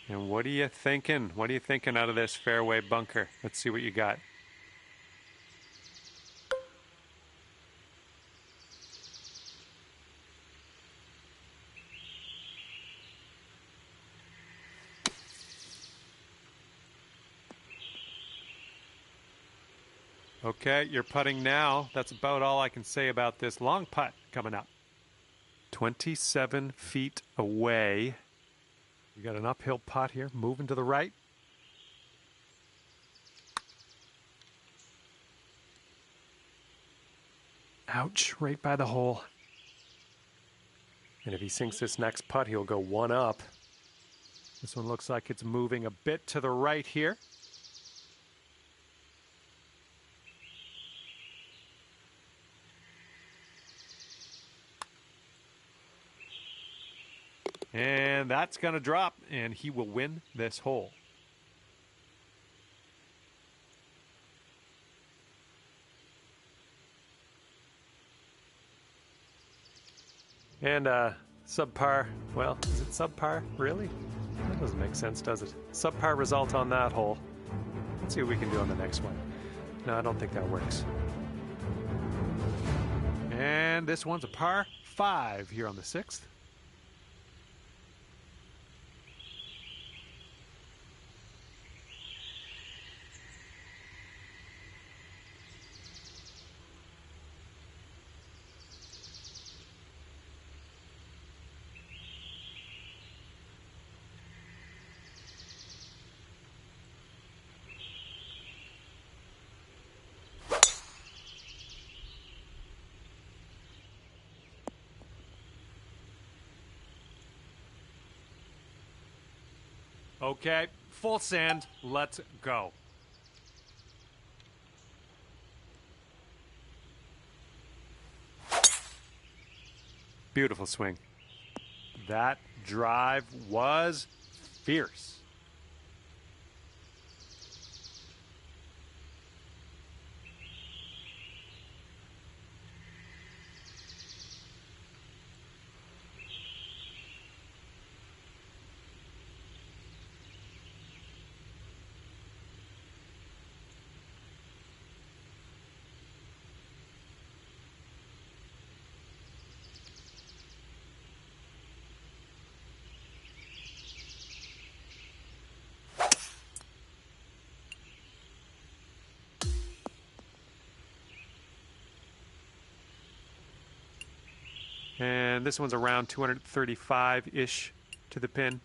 And what are you thinking? What are you thinking out of this fairway bunker? Let's see what you got. Okay, you're putting now. That's about all I can say about this long putt coming up. 27 feet away. You got an uphill putt here, moving to the right. Ouch, right by the hole. And if he sinks this next putt, he'll go one up. This one looks like it's moving a bit to the right here. And that's going to drop, and he will win this hole. And subpar, well, is it subpar? Really? That doesn't make sense, does it? Subpar result on that hole. Let's see what we can do on the next one. No, I don't think that works. And this one's a par 5 here on the 6th. Okay, full sand. Let's go. Beautiful swing. That drive was fierce. And this one's around 235-ish to the pin.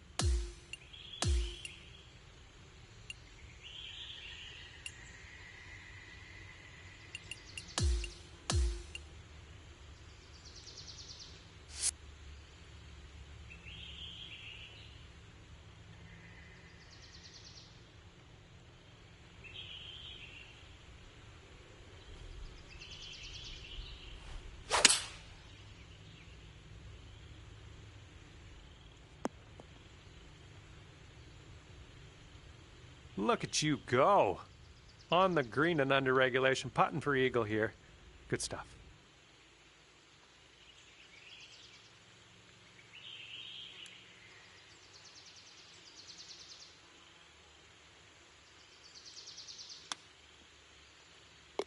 Look at you go. On the green and under regulation, putting for eagle here. Good stuff.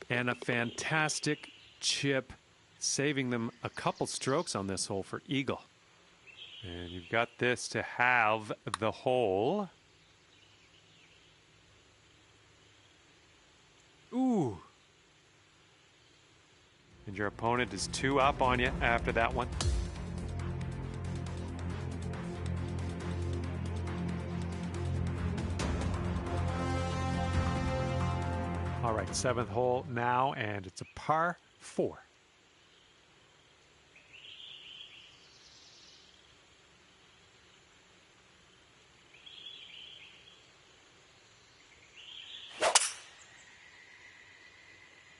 And a fantastic chip, saving them a couple strokes on this hole for eagle. And you've got this to have the hole. Ooh. And your opponent is 2 up on you after that one. All right, 7th hole now, and it's a par 4.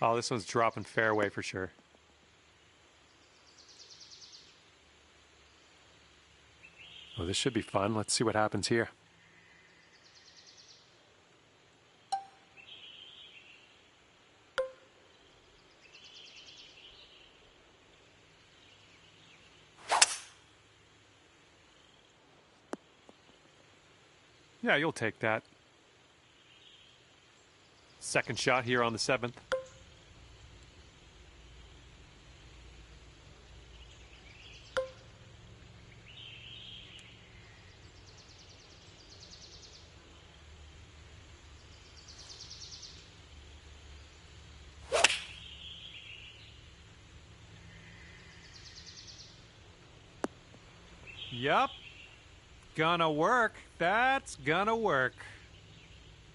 Oh, this one's dropping fairway for sure. Oh, this should be fun. Let's see what happens here. Yeah, you'll take that. Second shot here on the 7th. Yup. Gonna work. That's gonna work.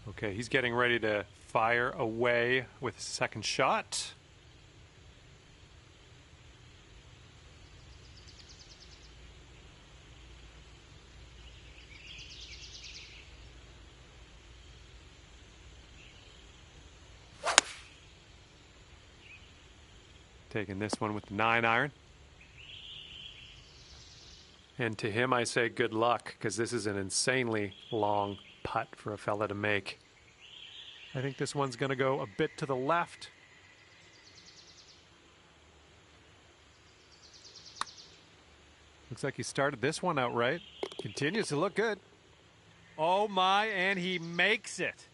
Okay, he's getting ready to fire away with his second shot. Taking this one with the 9-iron. And to him I say good luck, because this is an insanely long putt for a fella to make. I think this one's going to go a bit to the left. Looks like he started this one out right. Continues to look good. Oh my, and he makes it.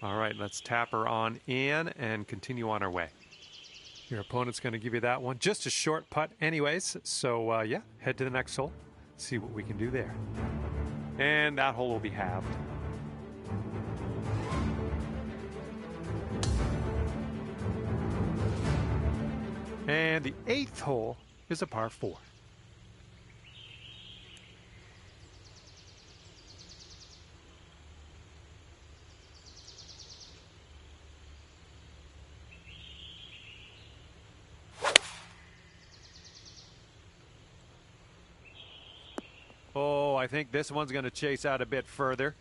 All right, let's tap her on in and continue on our way. Your opponent's going to give you that one. Just a short putt anyways. So, yeah, head to the next hole. See what we can do there. And that hole will be halved. And the 8th hole is a par 4. Oh, I think this one's going to chase out a bit further.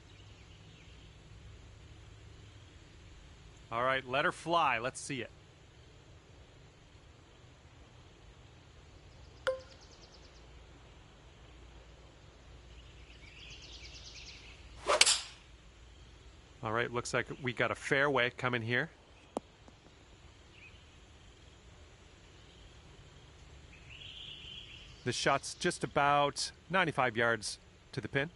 All right, let her fly. Let's see it. All right, looks like we got a fairway coming here. The shot's just about 95 yards to the pin.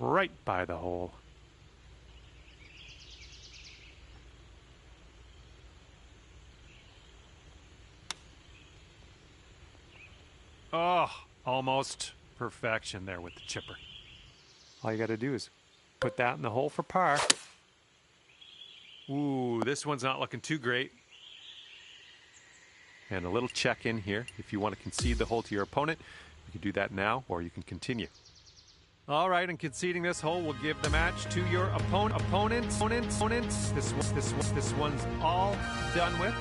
Right by the hole. Oh, almost perfection there with the chipper. All you got to do is put that in the hole for par. Ooh, this one's not looking too great. And a little check in here. If you want to concede the hole to your opponent, you can do that now, or you can continue. All right, and conceding this hole will give the match to your opponents. This one's all done with.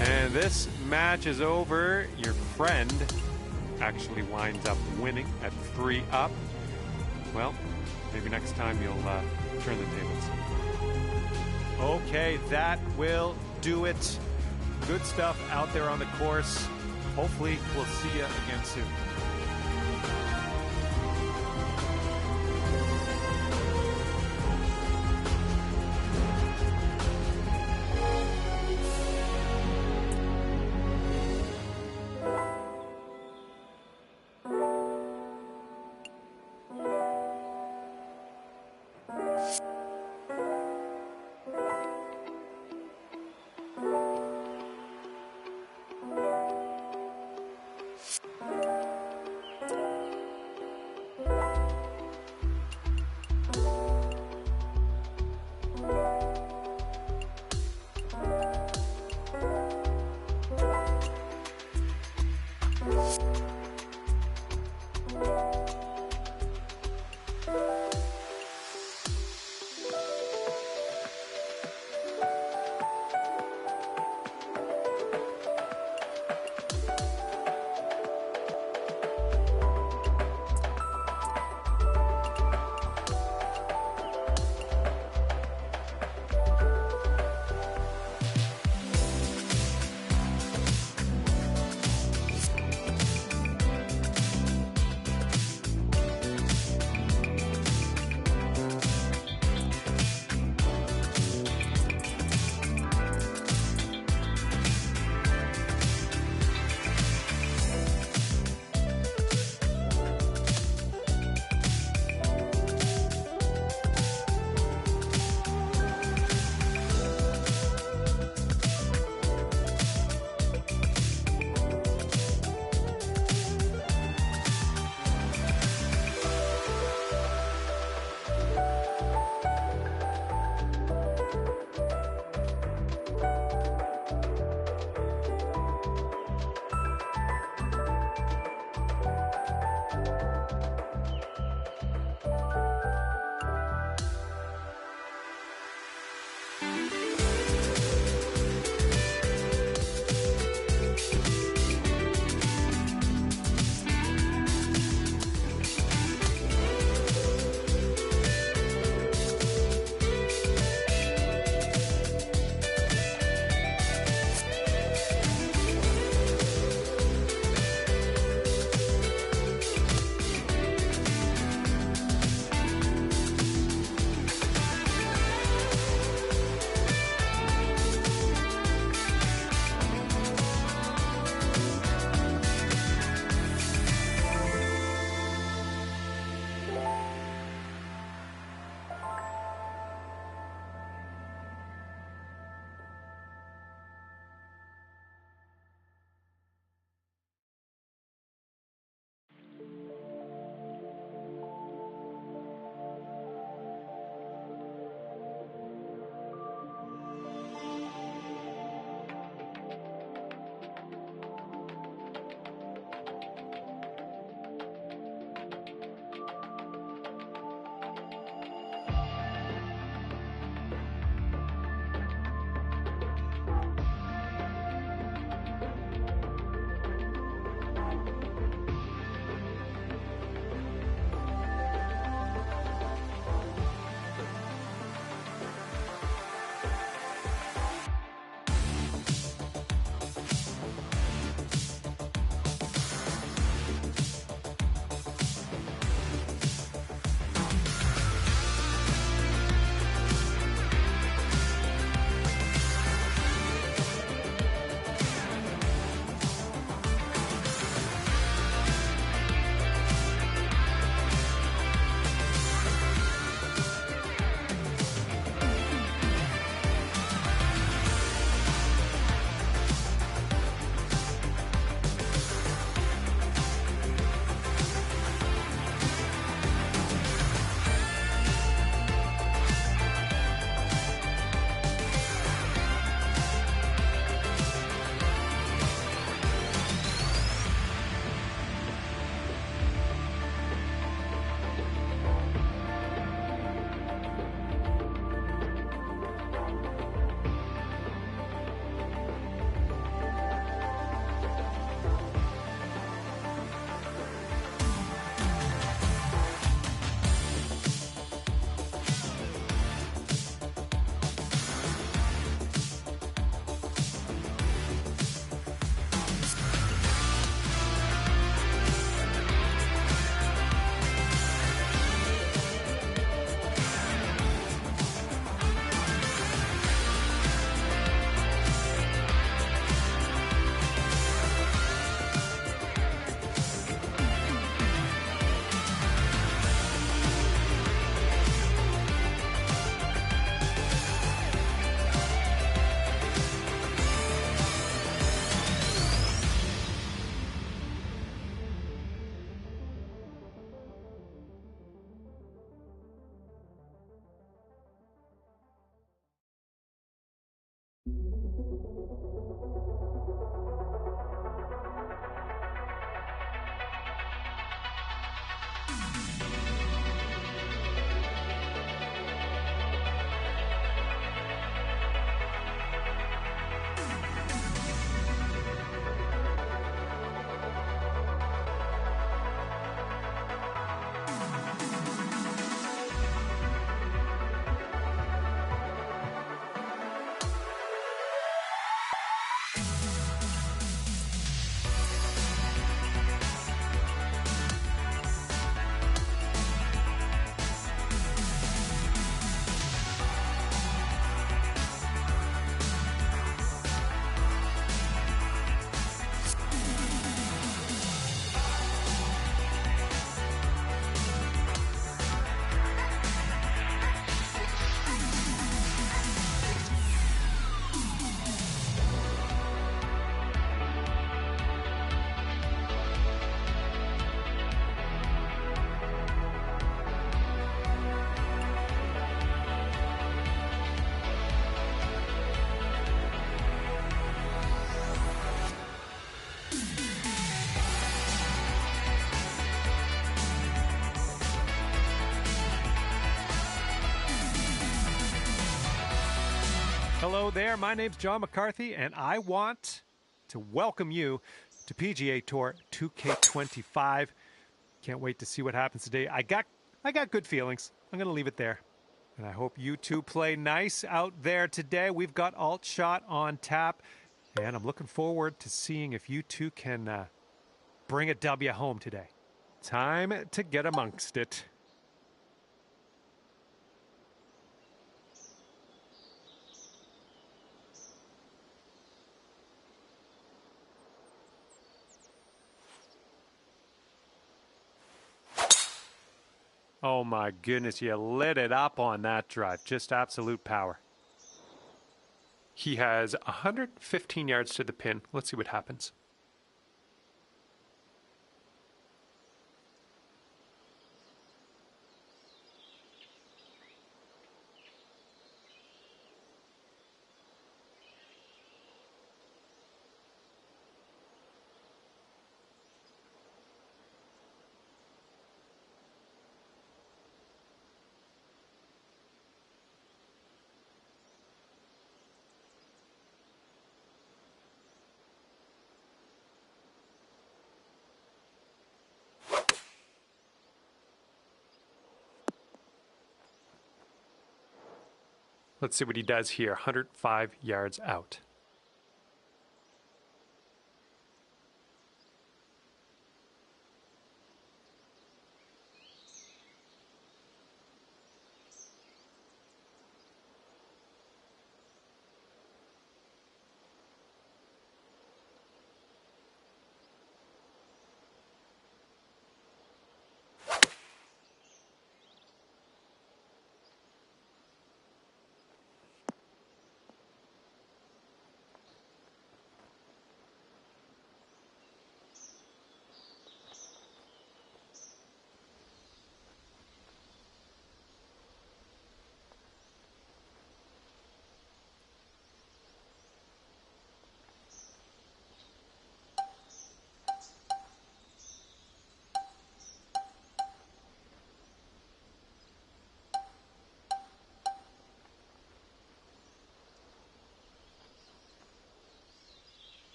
And this match is over. Your friend actually winds up winning at 3 up. Well, maybe next time you'll turn the tables. Okay, that will do it. Good stuff out there on the course. Hopefully, we'll see you again soon. Hello there, my name's John McCarthy, and I want to welcome you to PGA Tour 2K25. Can't wait to see what happens today. I got good feelings. I'm going to leave it there. And I hope you two play nice out there today. We've got Alt Shot on tap, and I'm looking forward to seeing if you two can bring a W home today. Time to get amongst it. Oh my goodness, you lit it up on that drive. Just absolute power. He has 115 yards to the pin. Let's see what happens. Let's see what he does here. 105 yards out.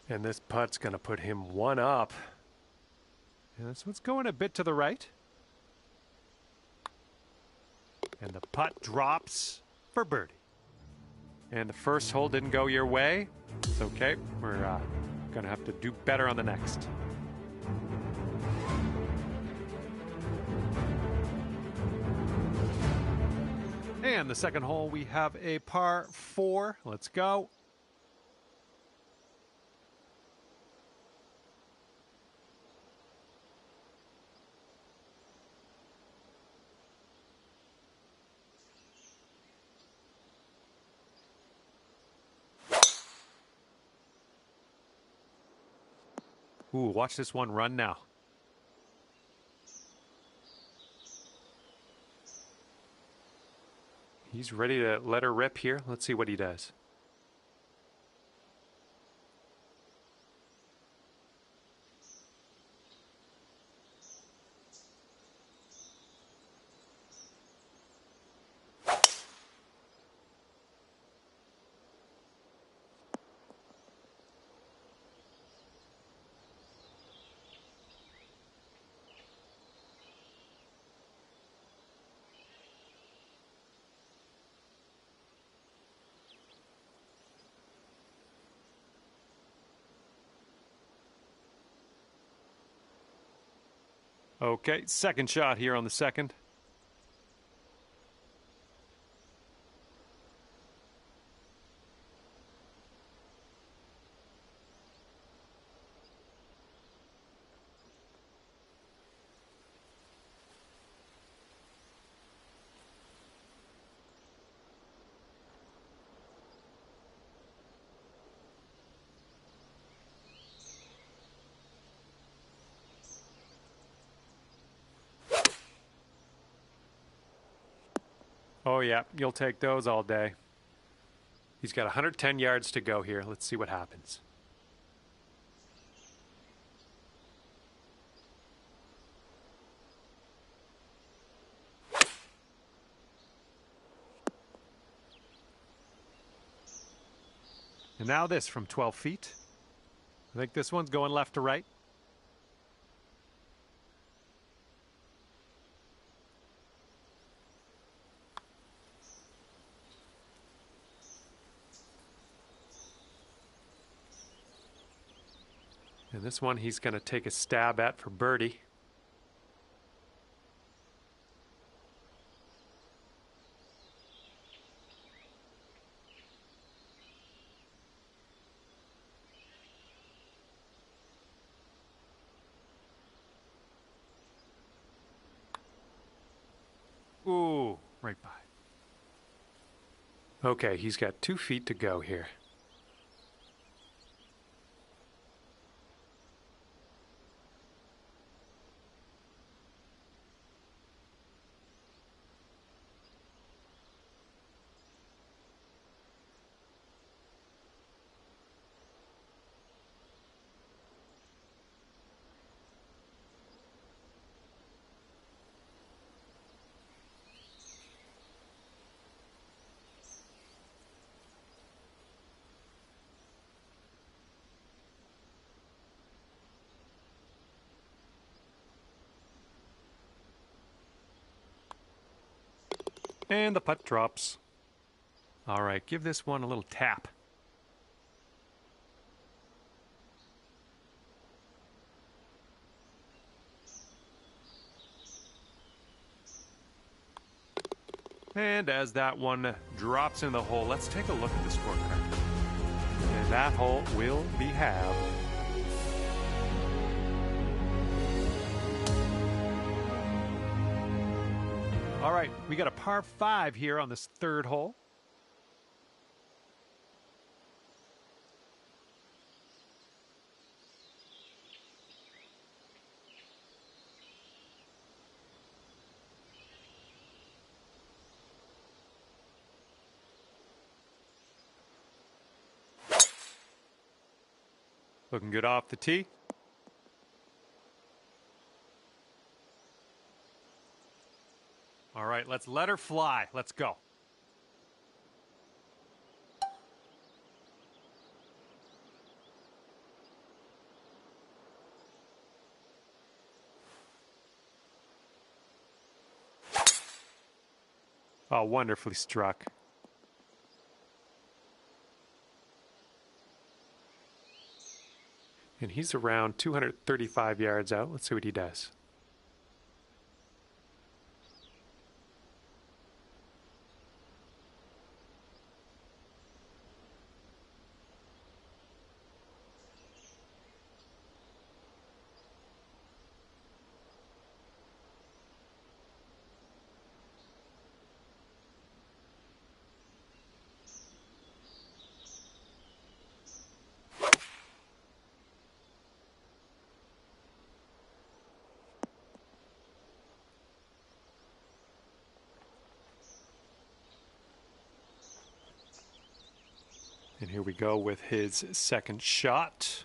And this putt's going to put him one up. And this one's going a bit to the right. And the putt drops for birdie. And the first hole didn't go your way. It's okay. We're going to have to do better on the next. And the second hole, we have a par 4. Let's go. Ooh, watch this one run now. He's ready to let her rip here. Let's see what he does. Okay, second shot here on the second. Oh, yeah, you'll take those all day. He's got 110 yards to go here. Let's see what happens. And now this from 12 feet. I think this one's going left to right. And this one he's going to take a stab at for birdie. Ooh, right by. Okay, he's got 2 feet to go here. And the putt drops. All right, give this one a little tap. And as that one drops in the hole, let's take a look at the scorecard. And that hole will be halved. All right, we got a par 5 here on this third hole. Looking good off the tee. All right, let's let her fly. Let's go. Oh, wonderfully struck. And he's around 235 yards out. Let's see what he does. And here we go with his second shot.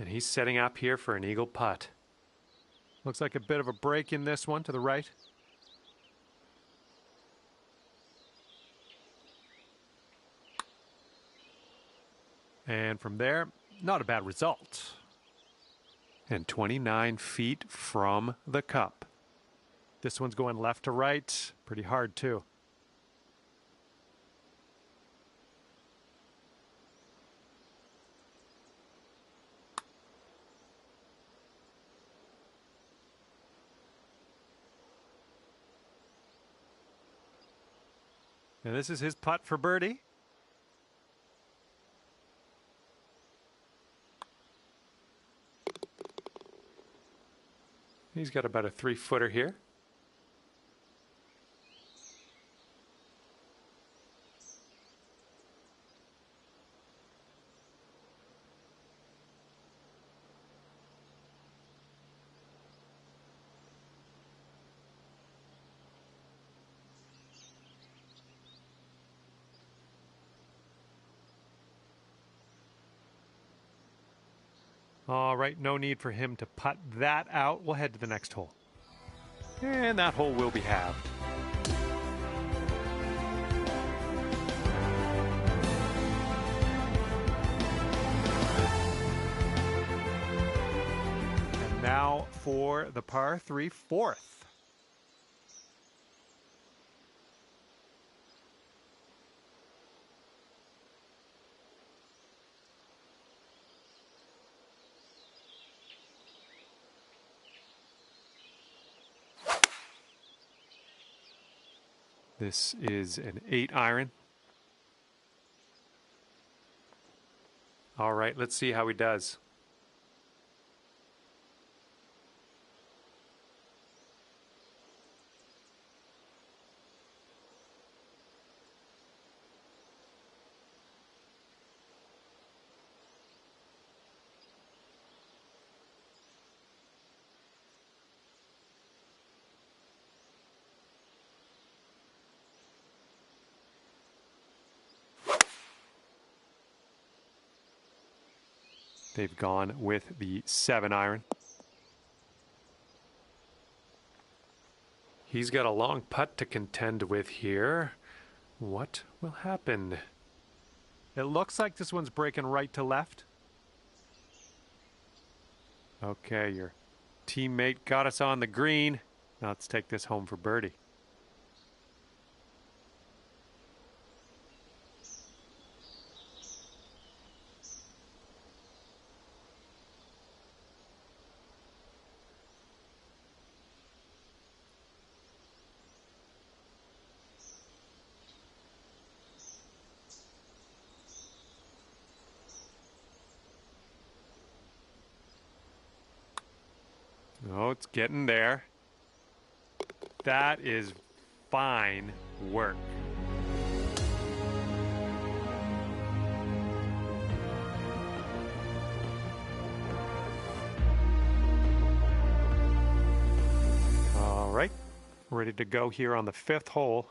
And he's setting up here for an eagle putt. Looks like a bit of a break in this one to the right. And from there, not a bad result. And 29 feet from the cup. This one's going left to right. Pretty hard, too. And this is his putt for birdie. He's got about a 3-footer here. All right, no need for him to putt that out. We'll head to the next hole. And that hole will be halved. And now for the par 3 fourth. This is an 8-iron. All right, let's see how he does. They've gone with the 7-iron. He's got a long putt to contend with here. What will happen? It looks like this one's breaking right to left. Okay, your teammate got us on the green. Now let's take this home for birdie. Oh, it's getting there. That is fine work. All right, ready to go here on the 5th hole.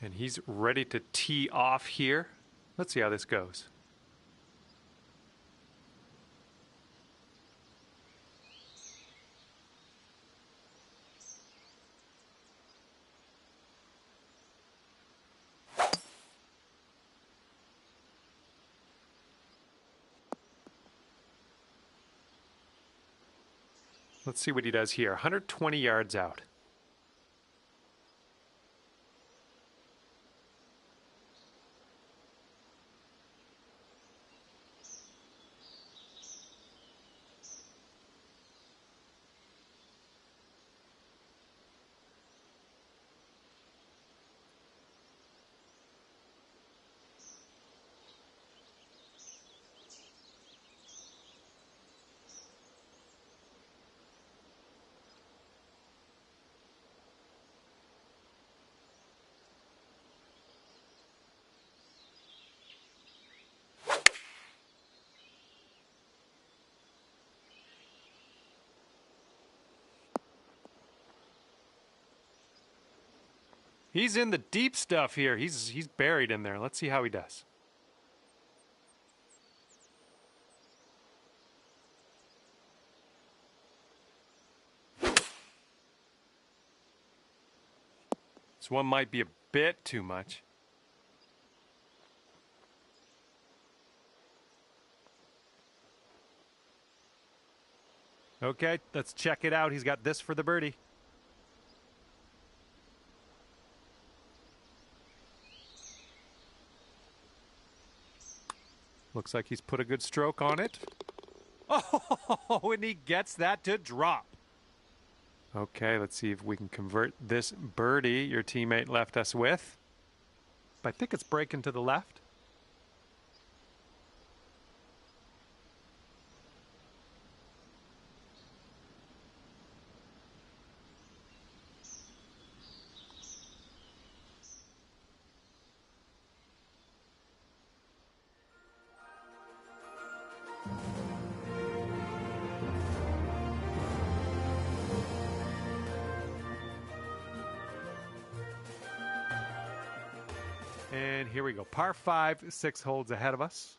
And he's ready to tee off here. Let's see how this goes. Let's see what he does here. 120 yards out. He's in the deep stuff here. He's buried in there. Let's see how he does. This one might be a bit too much. Okay, let's check it out. He's got this for the birdie. Looks like he's put a good stroke on it. Oh, and he gets that to drop. Okay, let's see if we can convert this birdie your teammate left us with. I think it's breaking to the left. And here we go. Par 5, 6 holes ahead of us.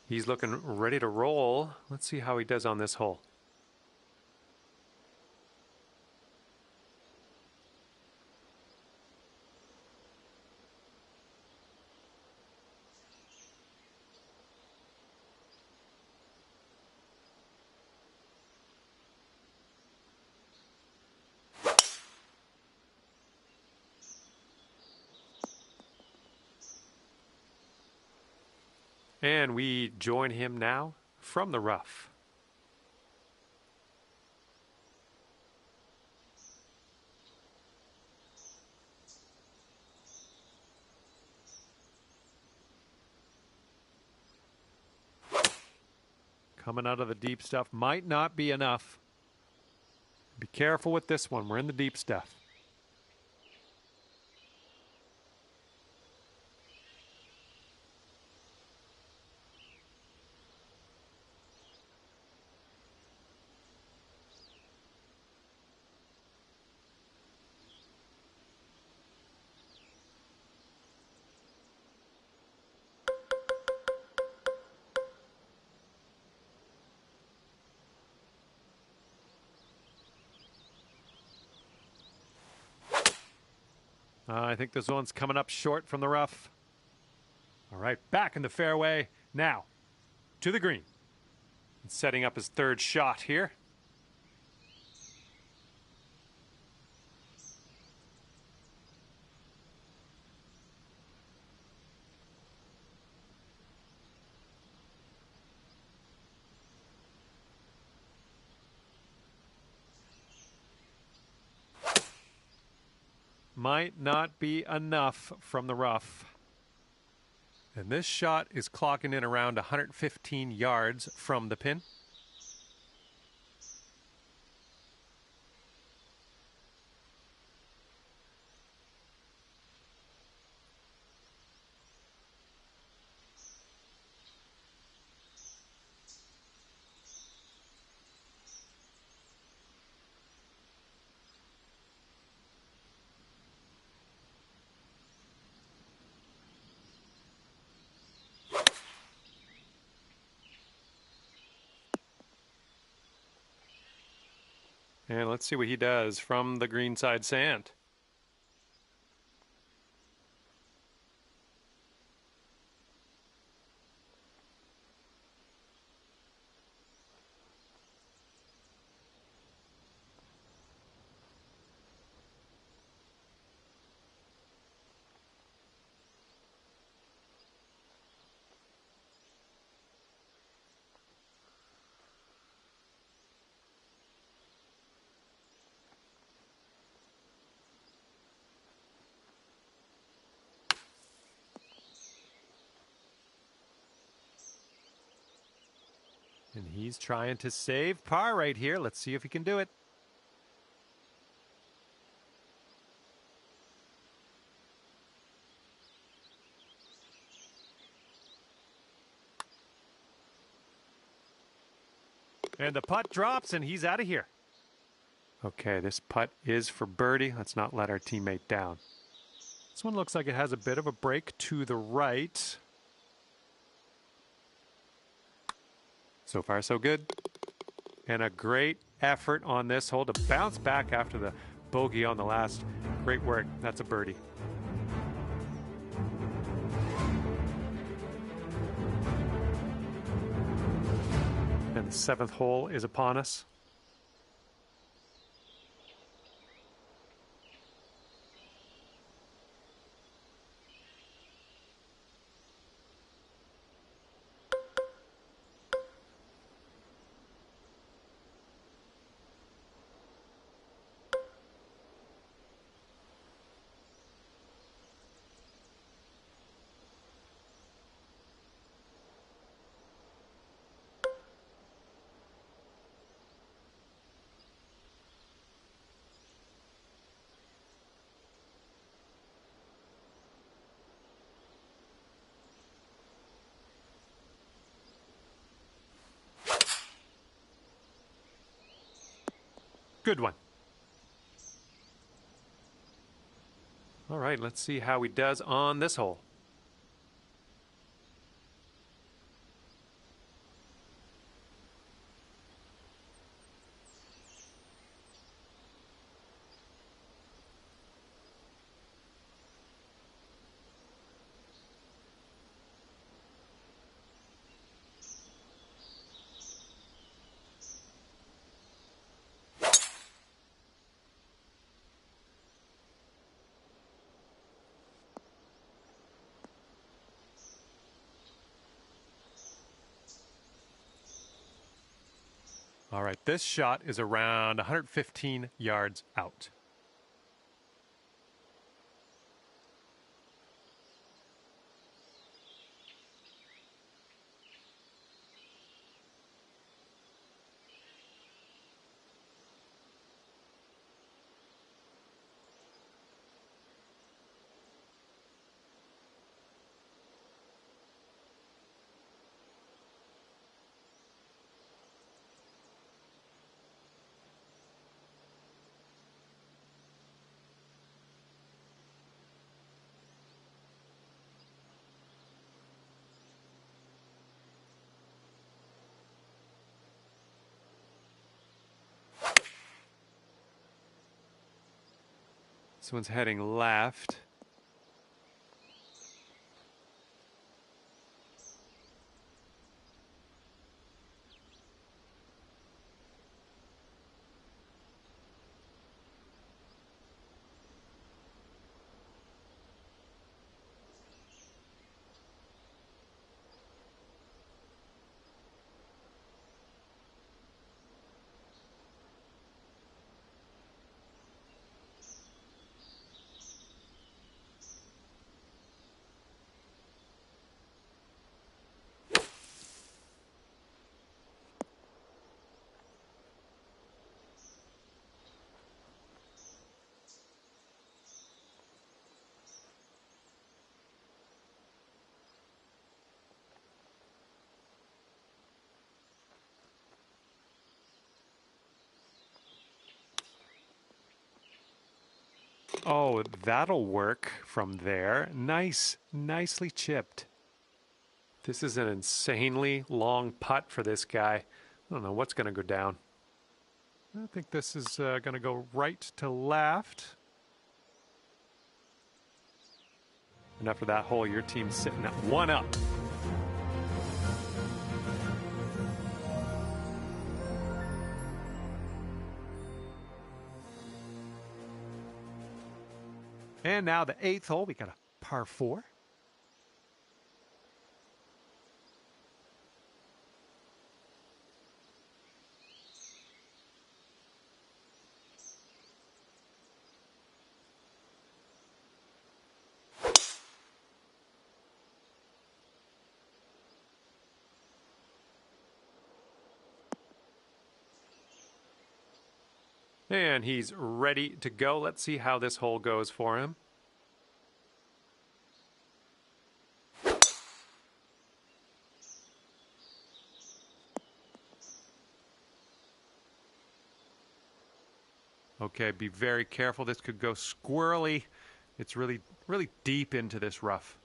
He's looking ready to roll. Let's see how he does on this hole. And we join him now from the rough. Coming out of the deep stuff might not be enough. Be careful with this one. We're in the deep stuff. I think this one's coming up short from the rough. All right, back in the fairway. Now, to the green. Setting up his third shot here. Might not be enough from the rough. And this shot is clocking in around 115 yards from the pin. And let's see what he does from the greenside sand. And he's trying to save par right here. Let's see if he can do it. And the putt drops, and he's out of here. Okay, this putt is for birdie. Let's not let our teammate down. This one looks like it has a bit of a break to the right. So far, so good. And a great effort on this hole to bounce back after the bogey on the last. Great work. That's a birdie. And the 7th hole is upon us. Good one. All right, let's see how he does on this hole. All right, this shot is around 115 yards out. This one's heading left. Oh, that'll work from there. Nice, nicely chipped. This is an insanely long putt for this guy. I don't know what's going to go down. I think this is going to go right to left. And after that hole, your team's sitting at 1 up. And now the 8th hole, we got a par 4. And he's ready to go. Let's see how this hole goes for him. Okay, be very careful. This could go squirrely. It's really, really deep into this rough.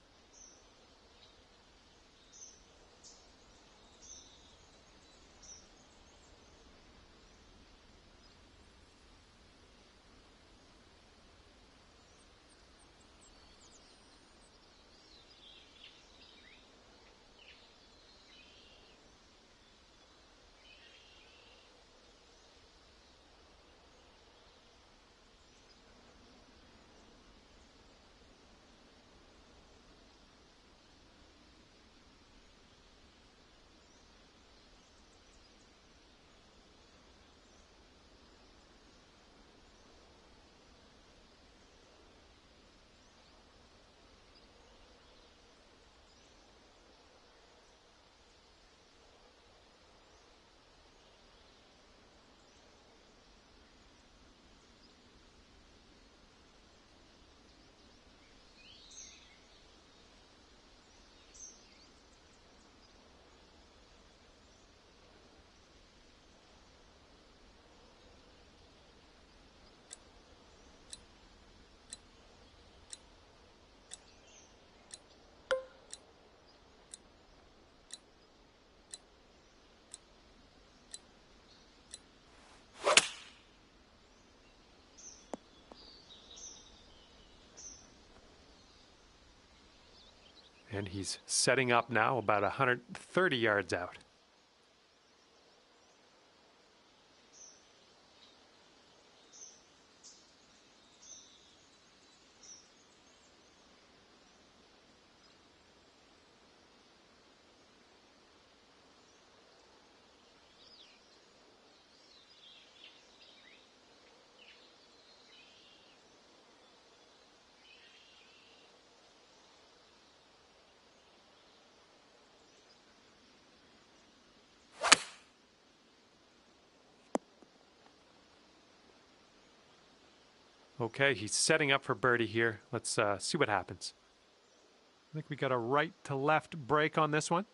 And he's setting up now about 130 yards out. Okay, he's setting up for birdie here. Let's see what happens. I think we got a right to left break on this one.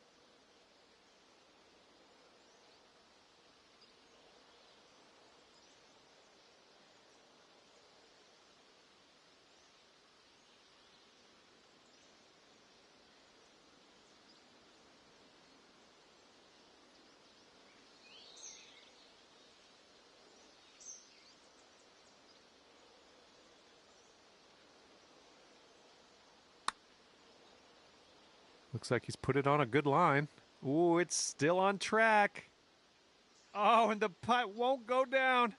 Looks like he's put it on a good line. Ooh, it's still on track. Oh, and the putt won't go down.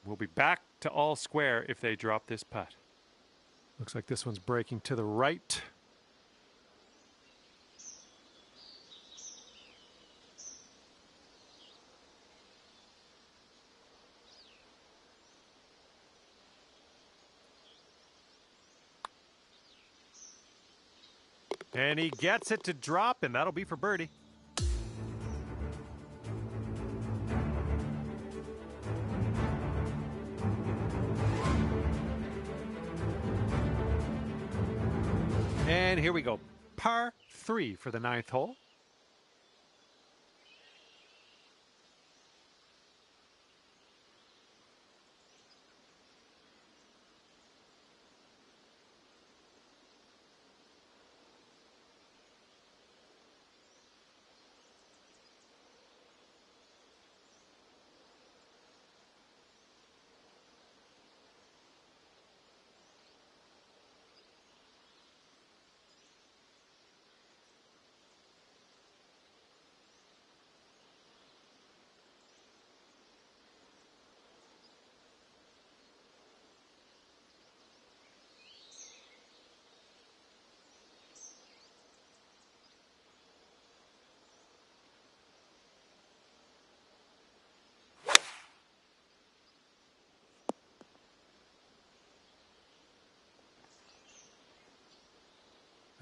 We'll be back to all square if they drop this putt. Looks like this one's breaking to the right. And he gets it to drop, and that'll be for birdie. And here we go. Par 3 for the 9th hole.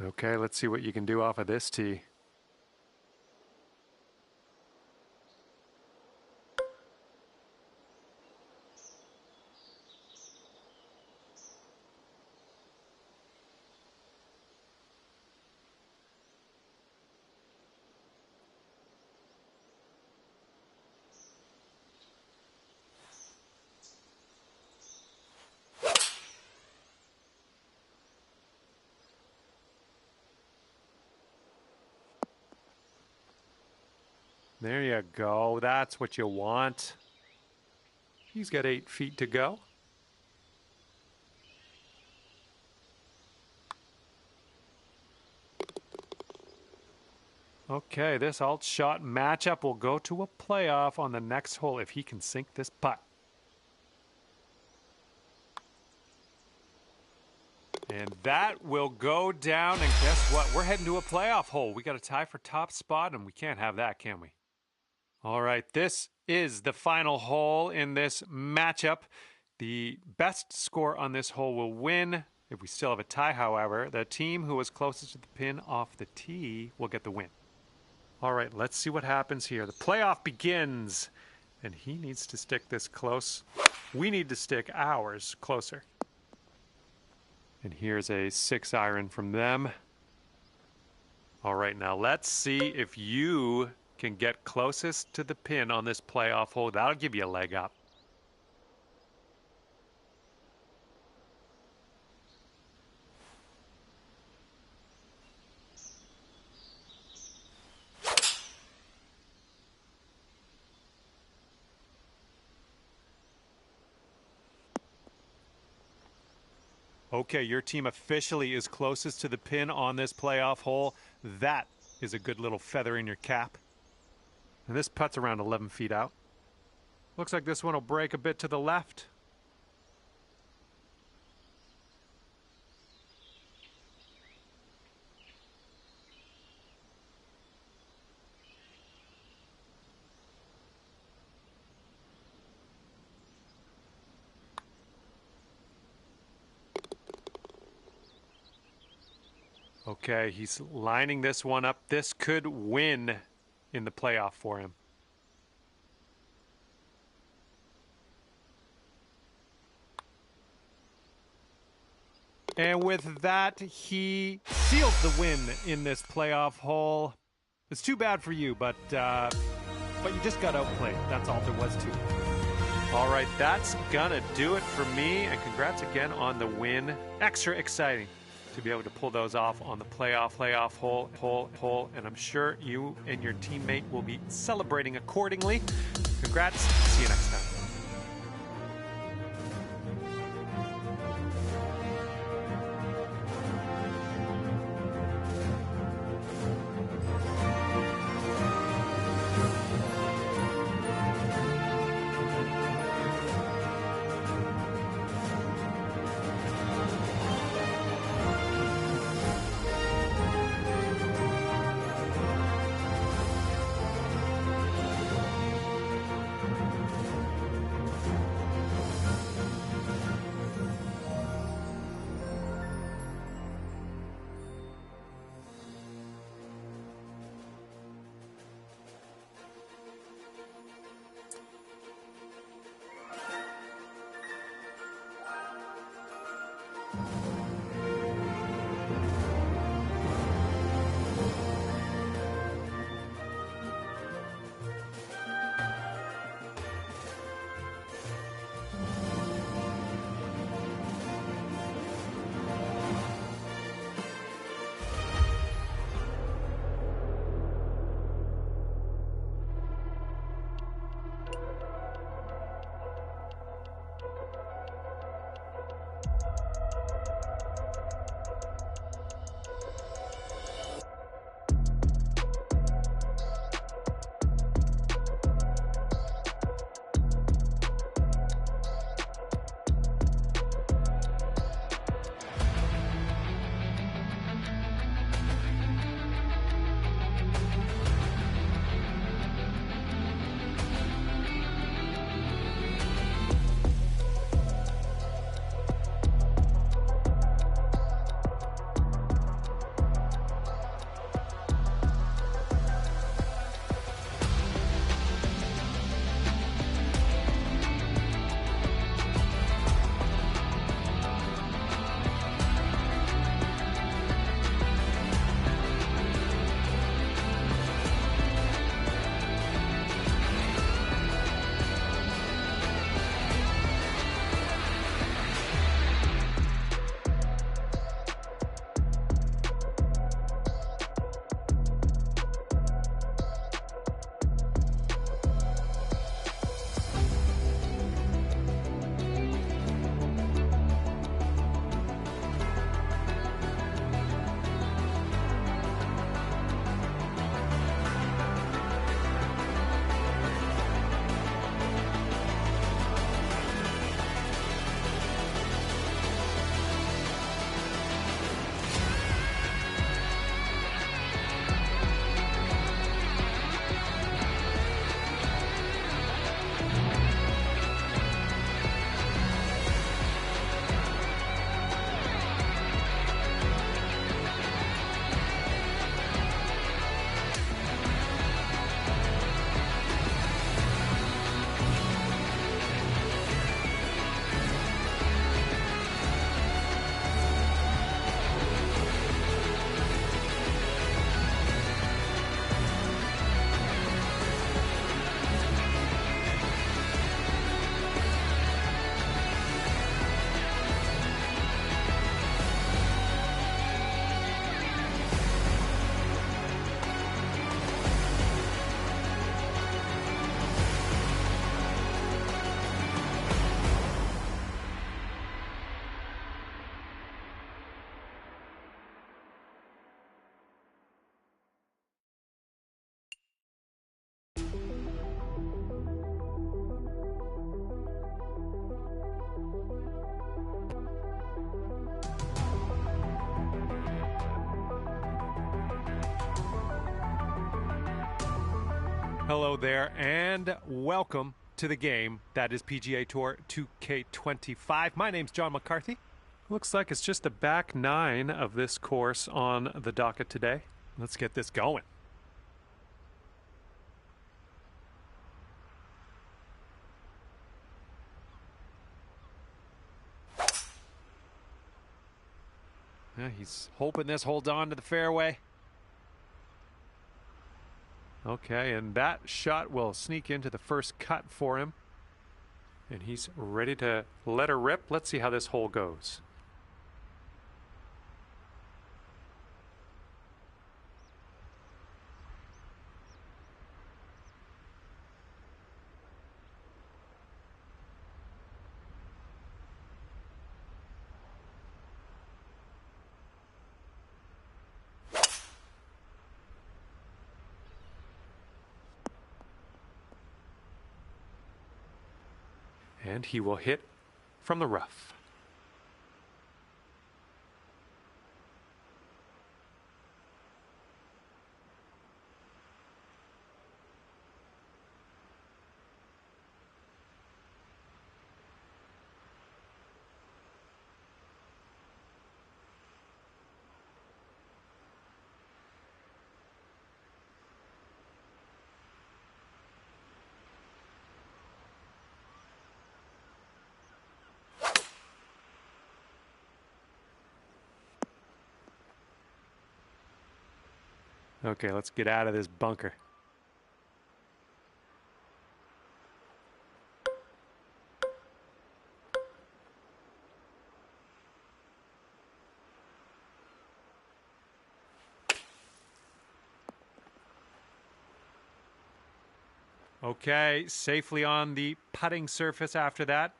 Okay, let's see what you can do off of this tee. There you go. That's what you want. He's got 8 feet to go. Okay, this alt shot matchup will go to a playoff on the next hole if he can sink this putt. And that will go down, and guess what? We're heading to a playoff hole. We got a tie for top spot, and we can't have that, can we? All right, this is the final hole in this matchup. The best score on this hole will win. If we still have a tie, however, the team who was closest to the pin off the tee will get the win. All right, let's see what happens here. The playoff begins, and he needs to stick this close. We need to stick ours closer. And here's a 6-iron from them. All right, now let's see if you can get closest to the pin on this playoff hole. That'll give you a leg up. Okay, your team officially is closest to the pin on this playoff hole. That is a good little feather in your cap. And this putt's around 11 feet out. Looks like this one will break a bit to the left. Okay, he's lining this one up. This could win in the playoff for him. And with that, he sealed the win in this playoff hole. It's too bad for you, but you just got outplayed. That's all there was to it. All right, that's gonna do it for me. And congrats again on the win. Extra exciting to be able to pull those off on the playoff hole, and I'm sure you and your teammate will be celebrating accordingly. Congrats. See you next time. Hello there, and welcome to the game that is PGA Tour 2K25. My name's John McCarthy. Looks like it's just the back nine of this course on the docket today. Let's get this going. Yeah, he's hoping this holds on to the fairway. Okay, and that shot will sneak into the first cut for him. And he's ready to let her rip. Let's see how this hole goes. And he will hit from the rough. Okay, let's get out of this bunker. Okay, safely on the putting surface after that.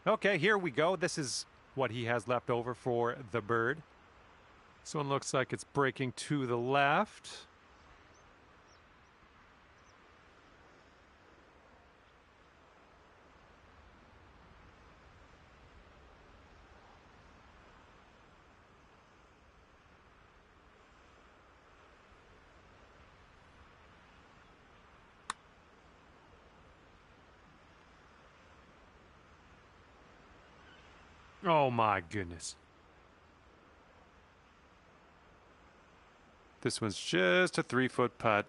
Okay, here we go. This is what he has left over for the bird. This one looks like it's breaking to the left. Oh my goodness. This one's just a 3-foot putt.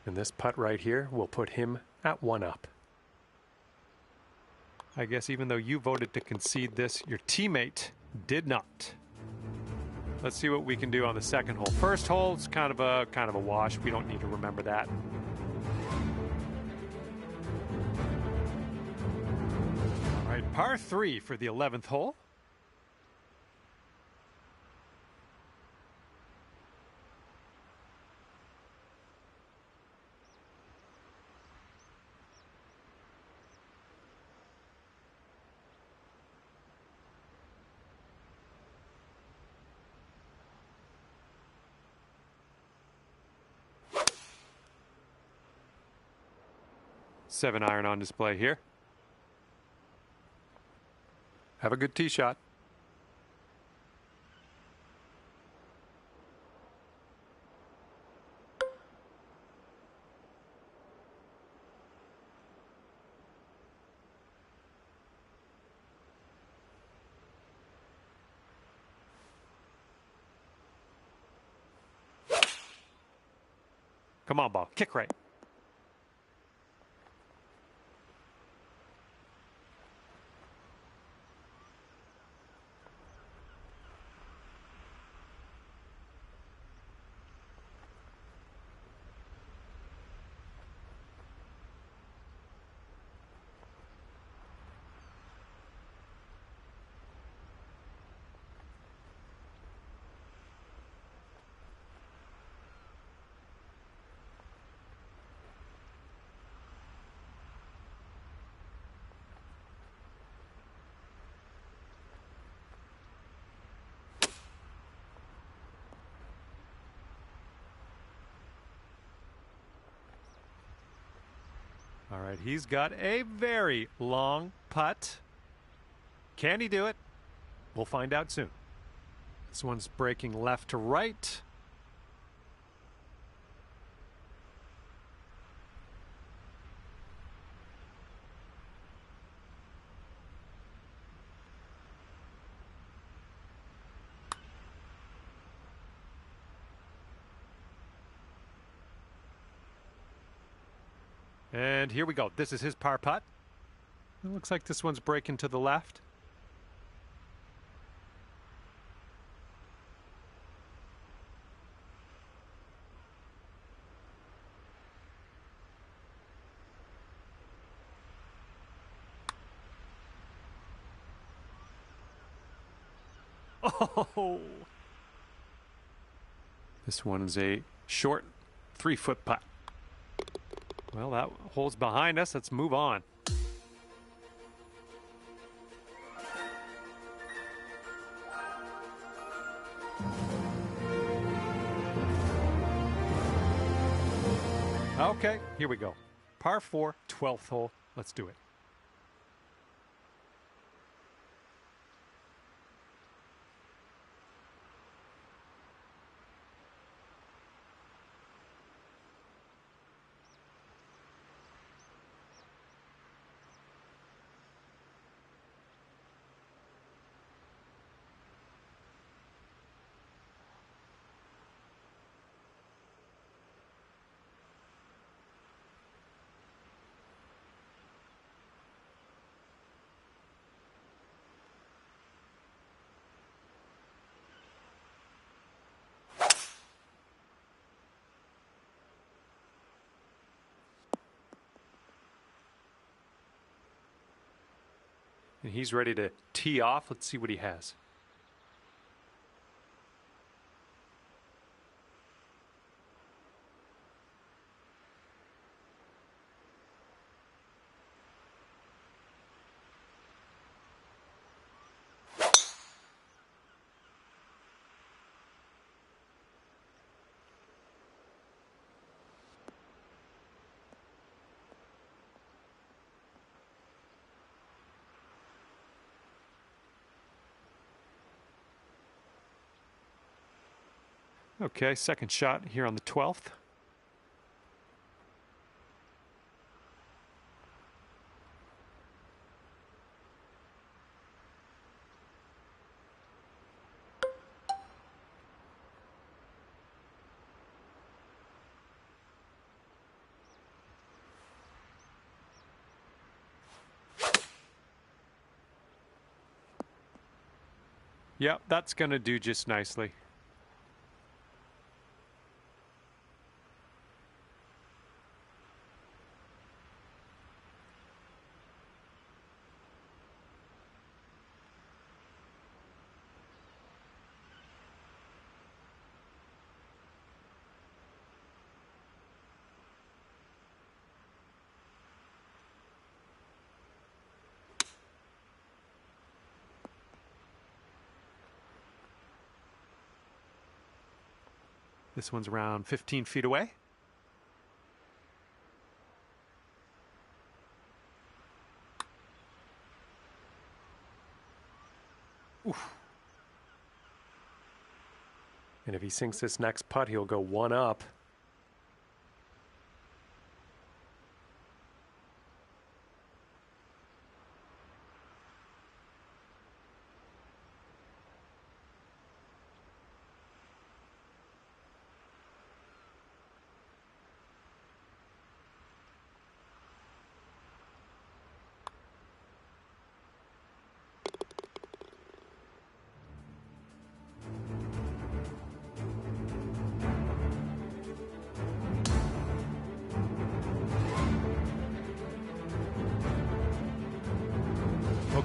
And this putt right here will put him at 1 up. I guess even though you voted to concede this, your teammate did not. Let's see what we can do on the second hole. First hole is kind of a wash. We don't need to remember that. All right, par 3 for the 11th hole. Seven iron on display here. Have a good tee shot. Come on, ball. Kick right. All right, he's got a very long putt. Can he do it? We'll find out soon. This one's breaking left to right. And here we go. This is his par putt. It looks like this one's breaking to the left. Oh! This one's a short 3-foot putt. Well, that hole's behind us. Let's move on. Okay, here we go. Par 4, 12th hole. Let's do it. And he's ready to tee off. Let's see what he has. Okay, second shot here on the 12th. Yep, that's going to do just nicely. This one's around 15 feet away. Oof. And if he sinks this next putt, he'll go one up.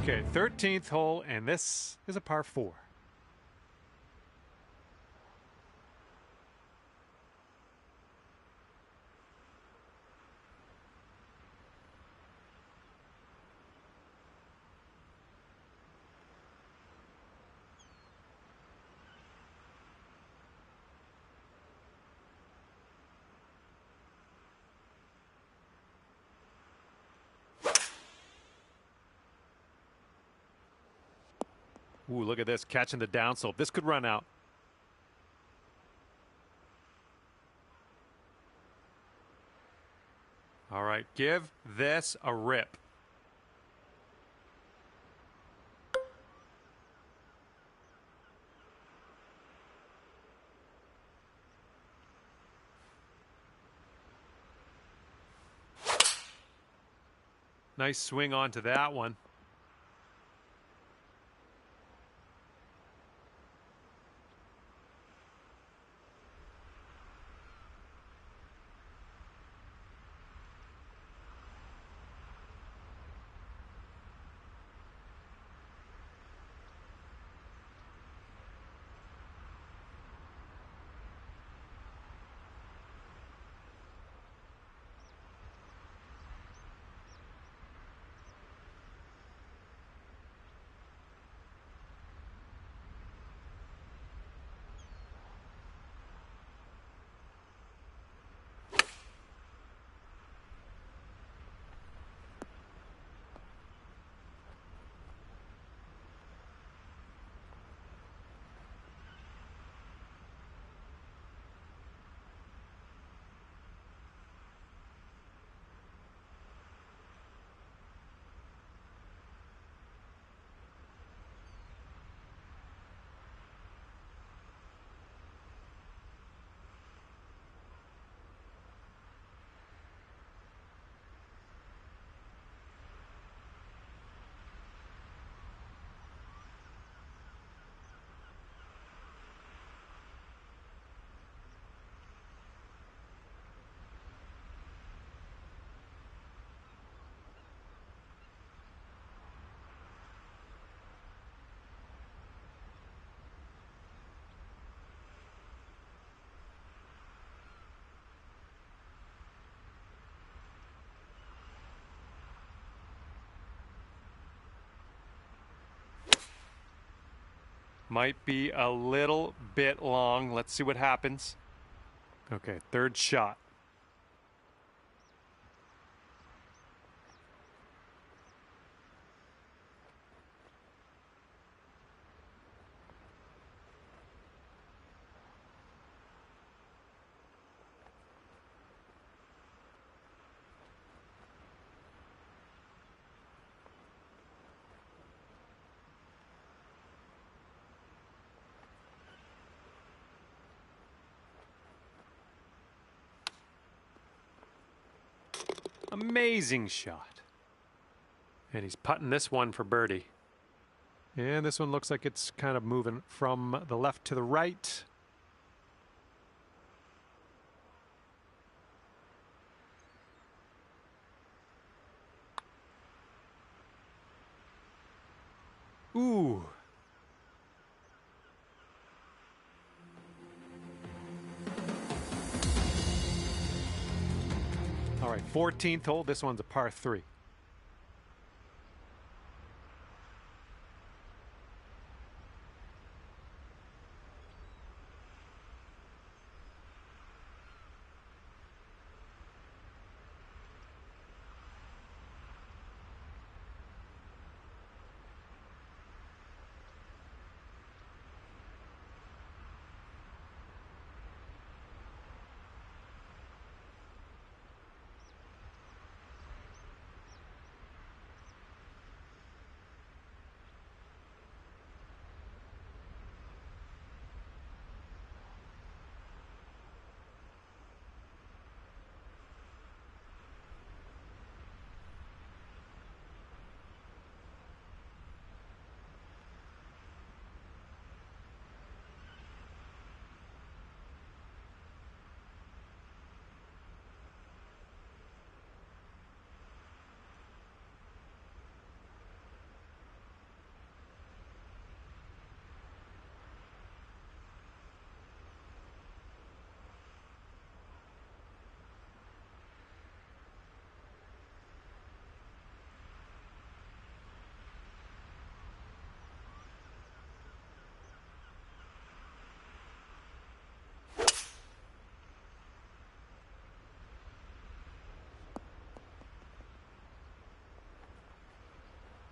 Okay, 13th hole, and this is a par 4. Ooh, look at this, catching the downslope. This could run out. All right, give this a rip. Nice swing onto that one. Might be a little bit long. Let's see what happens. Okay, third shot. Amazing shot. And he's putting this one for birdie. And this one looks like it's kind of moving from the left to the right. Ooh. All right, 14th hole. This one's a par 3.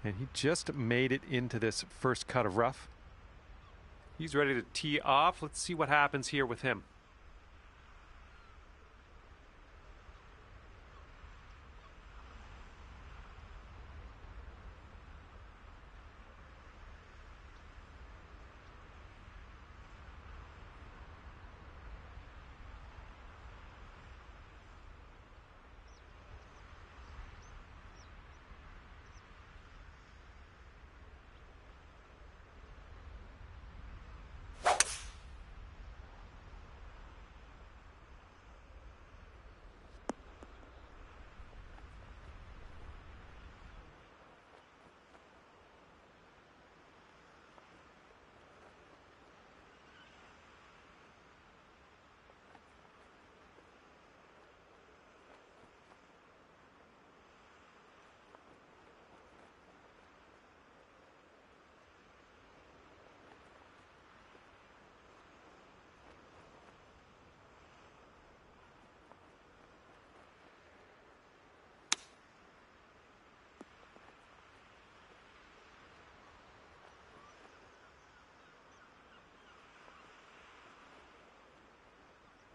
And he just made it into this first cut of rough. He's ready to tee off. Let's see what happens here with him.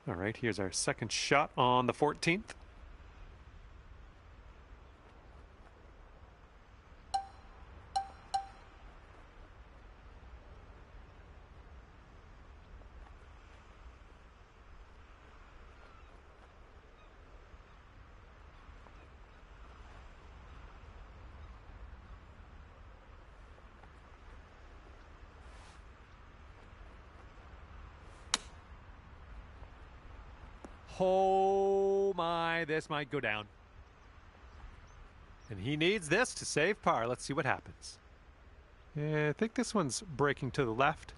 All right, here's our second shot on the 14th. Oh my, this might go down. And he needs this to save par. Let's see what happens. Yeah, I think this one's breaking to the left.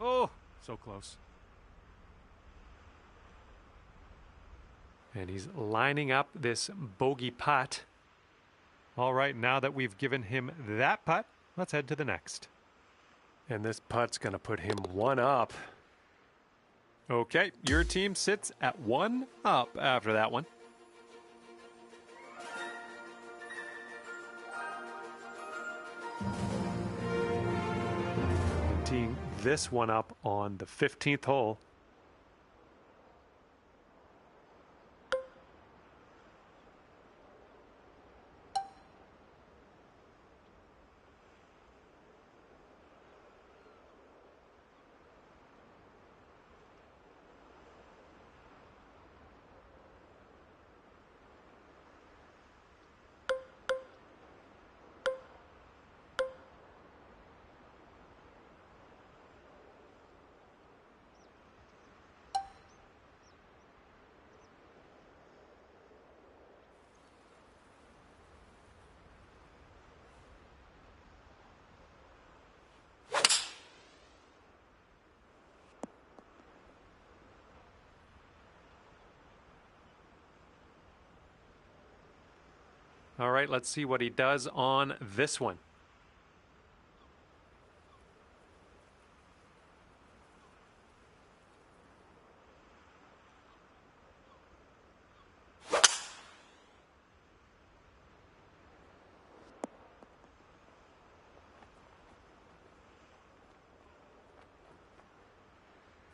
Oh, so close. And he's lining up this bogey putt. All right, now that we've given him that putt, let's head to the next. And this putt's going to put him one up. Okay, your team sits at one up after that one. Teeing this one up on the 15th hole. All right, let's see what he does on this one.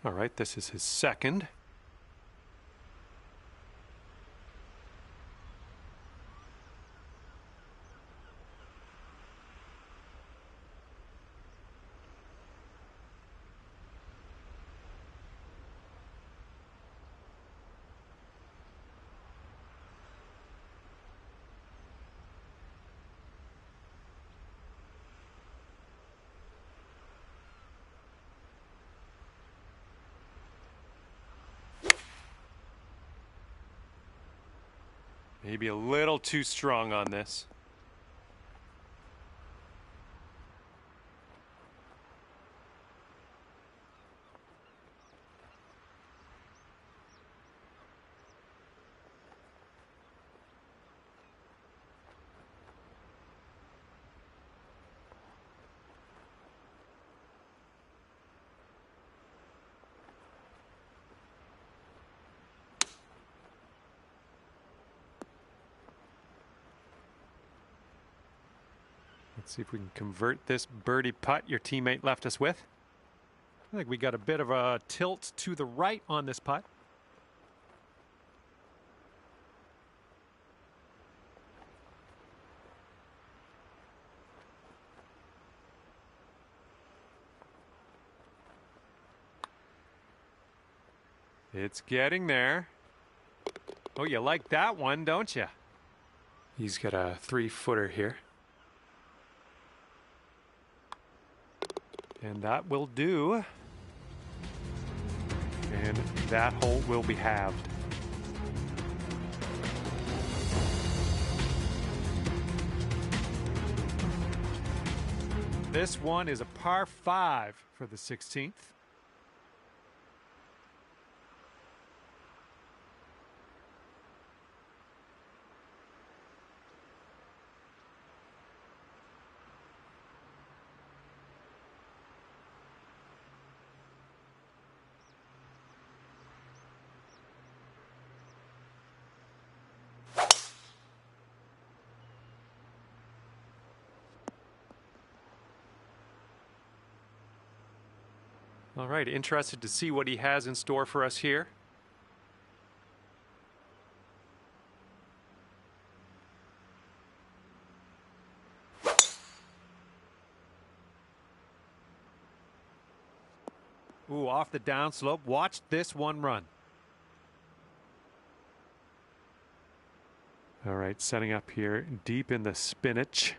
All right, this is his second. Maybe a little too strong on this. Let's see if we can convert this birdie putt your teammate left us with. I think we got a bit of a tilt to the right on this putt. It's getting there. Oh, you like that one, don't you? He's got a 3-footer here. And that will do. And that hole will be halved. This one is a par 5 for the 16th. All right, interested to see what he has in store for us here. Ooh, off the downslope. Watch this one run. All right, setting up here deep in the spinach.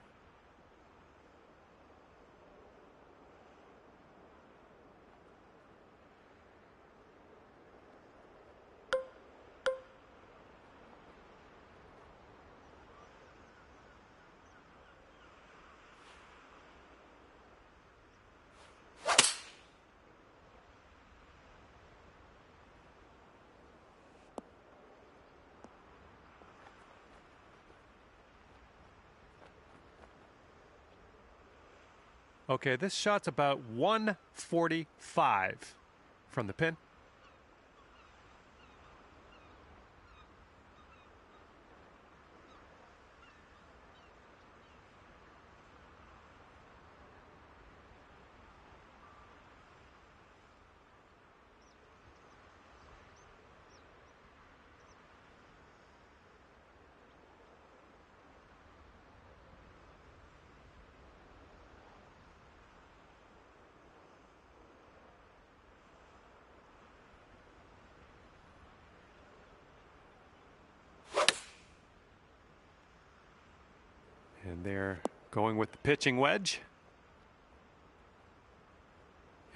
Okay, this shot's about 145 from the pin. And they're going with the pitching wedge.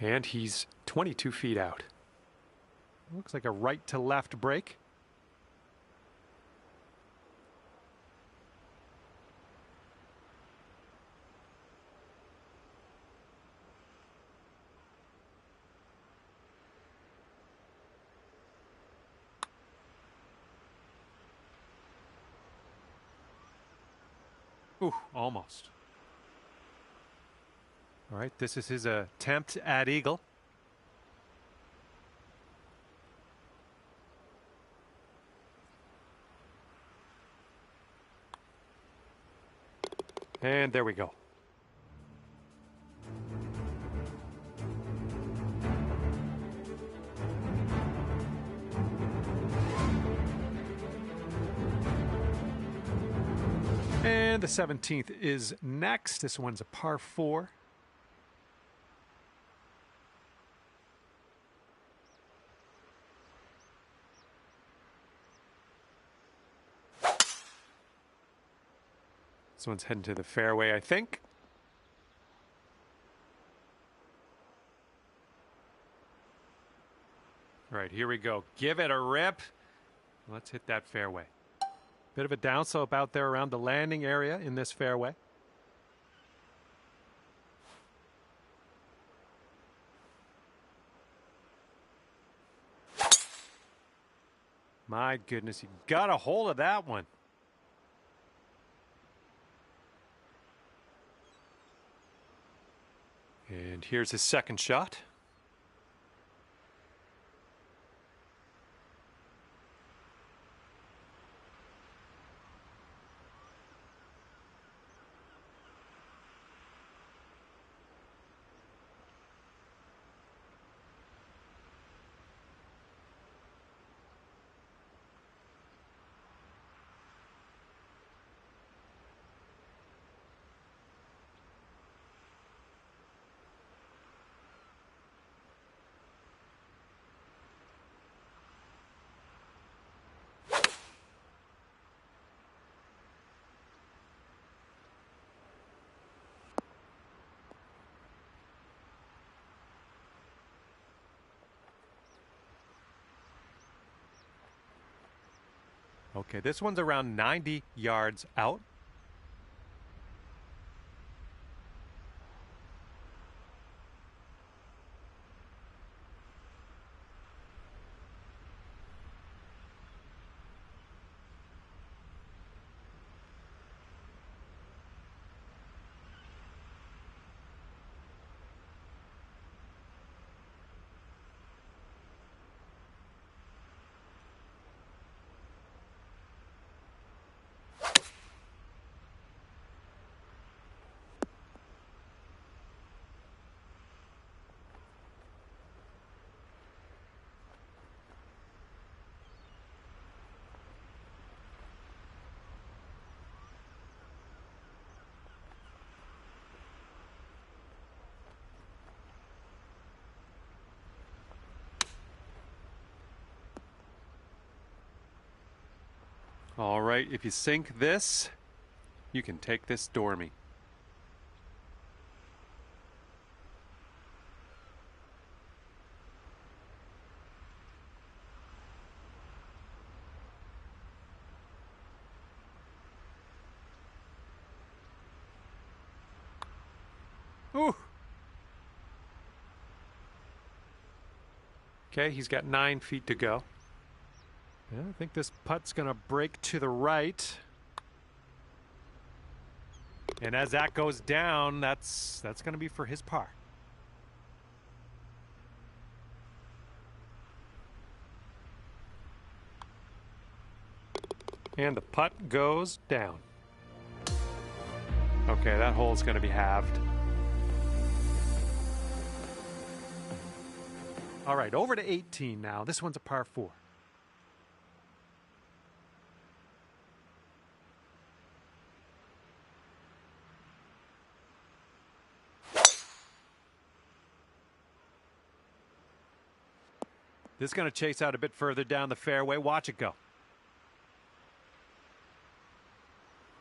And he's 22 feet out. Looks like a right to left break. Ooh, almost. All right, this is his attempt at eagle. And there we go. And the 17th is next. This one's a par 4. This one's heading to the fairway, I think. All right, here we go. Give it a rip. Let's hit that fairway. Bit of a downslope out there around the landing area in this fairway. My goodness, you got a hold of that one. And here's his second shot. Okay, this one's around 90 yards out. All right, if you sink this, you can take this Dormy. Ooh. Okay, he's got 9 feet to go. Yeah, I think this putt's going to break to the right. And as that goes down, that's going to be for his par. And the putt goes down. Okay, that hole's going to be halved. All right, over to 18 now. This one's a par 4. This is going to chase out a bit further down the fairway. Watch it go.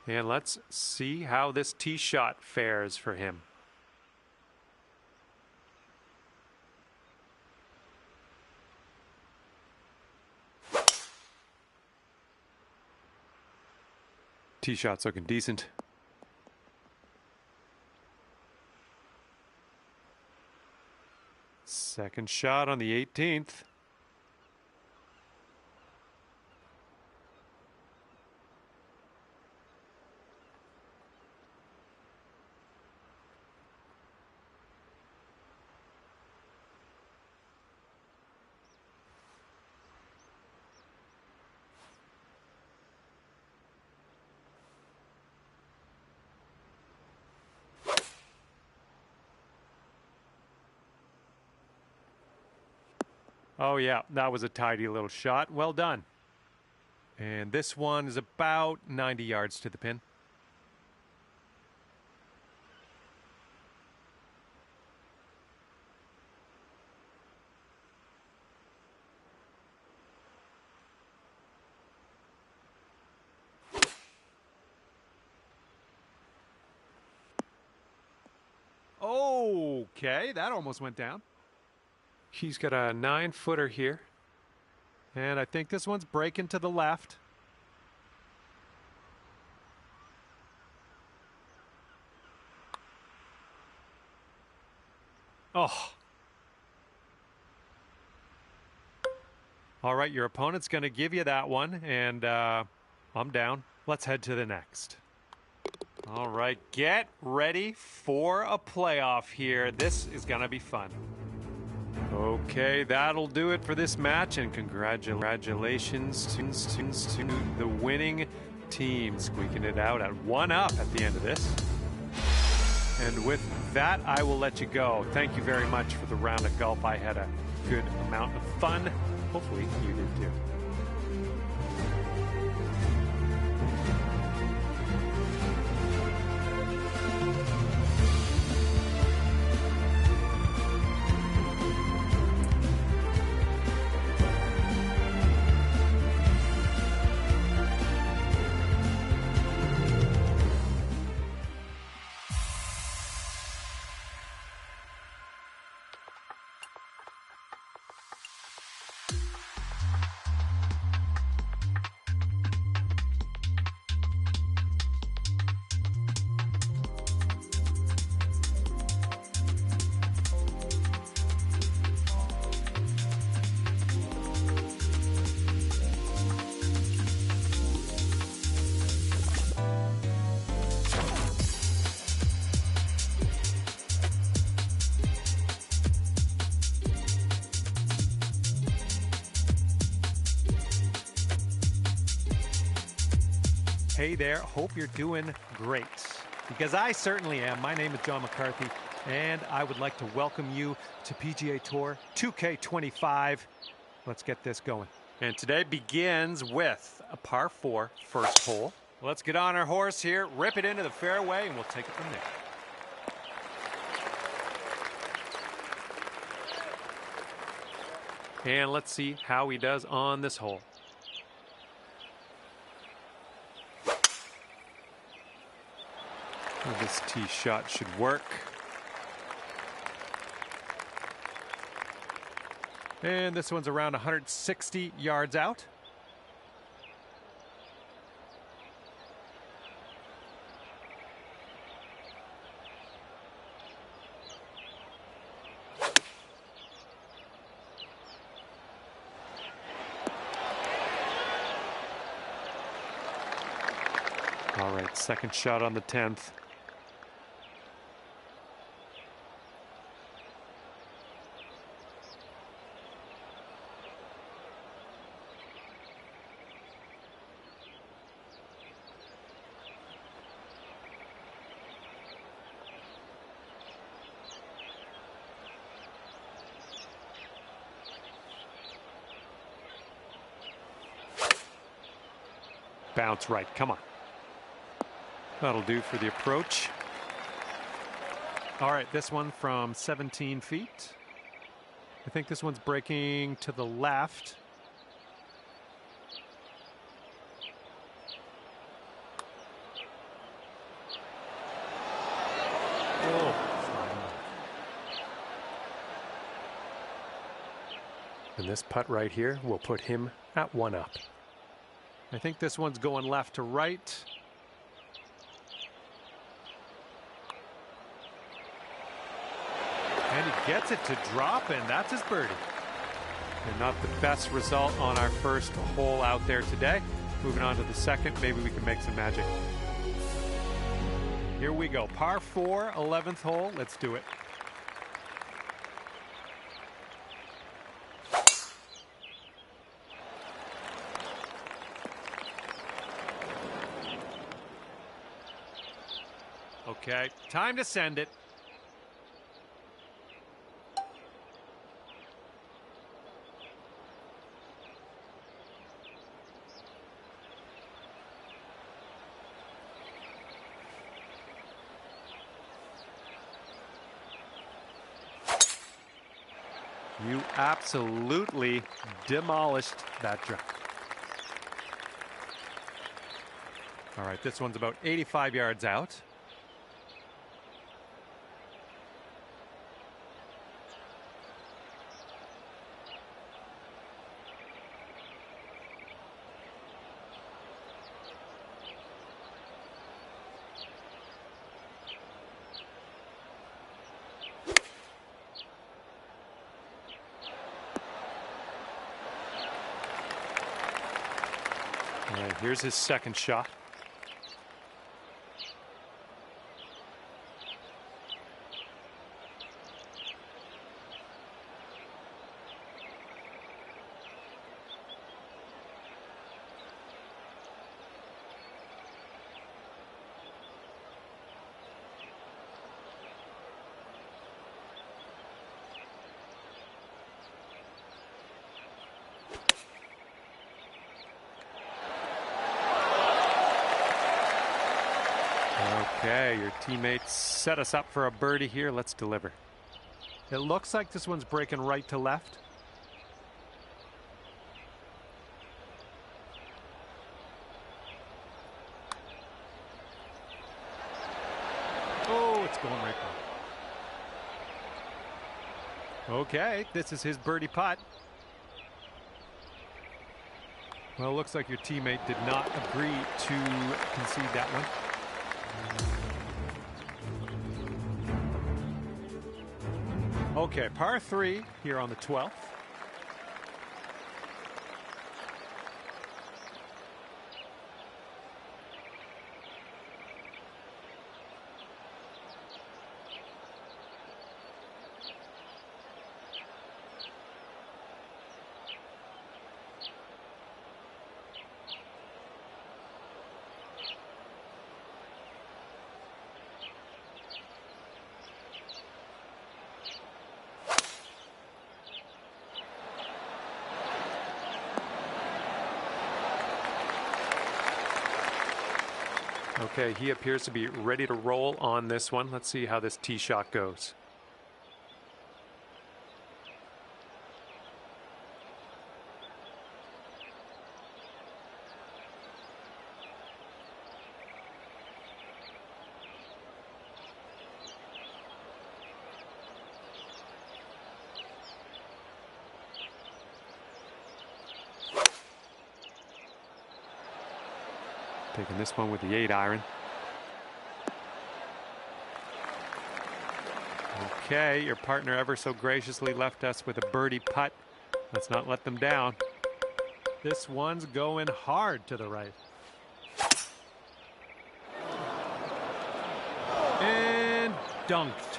And let's see how this tee shot fares for him. Tee shot's looking decent. Second shot on the 18th. Oh, yeah, that was a tidy little shot. Well done. And this one is about 90 yards to the pin. Okay, that almost went down. He's got a 9-footer here. And I think this one's breaking to the left. Oh. All right, your opponent's going to give you that one, and I'm down. Let's head to the next. All right, get ready for a playoff here. This is going to be fun. Okay, that'll do it for this match, and congratulations to the winning team, squeaking it out at 1-up at the end of this. And with that, I will let you go. Thank you very much for the round of golf. I had a good amount of fun. Hopefully you did too. Hey there, hope you're doing great. Because I certainly am. My name is John McCarthy, and I would like to welcome you to PGA Tour 2K25. Let's get this going. And today begins with a par 4 first hole. Let's get on our horse here, rip it into the fairway, and we'll take it from there. And let's see how he does on this hole. Well, this tee shot should work. And this one's around 160 yards out. All right, second shot on the 10th. Bounce right, come on. That'll do for the approach. All right, this one from 17 feet. I think this one's breaking to the left. Oh. And this putt right here will put him at 1 up. I think this one's going left to right. And he gets it to drop, and that's his birdie. And not the best result on our first hole out there today. Moving on to the second, maybe we can make some magic. Here we go, par 4, 11th hole. Let's do it. Okay, time to send it. You absolutely demolished that drop. All right, this one's about 85 yards out. All right, here's his second shot. Okay, your teammates set us up for a birdie here. Let's deliver. It looks like this one's breaking right to left. Oh, it's going right back. Okay, this is his birdie putt. Well, it looks like your teammate did not agree to concede that one. Okay, par 3 here on the 12th. Okay, he appears to be ready to roll on this one. Let's see how this tee shot goes. Taking this one with the 8-iron. Okay, your partner ever so graciously left us with a birdie putt. Let's not let them down. This one's going hard to the right. And dunked.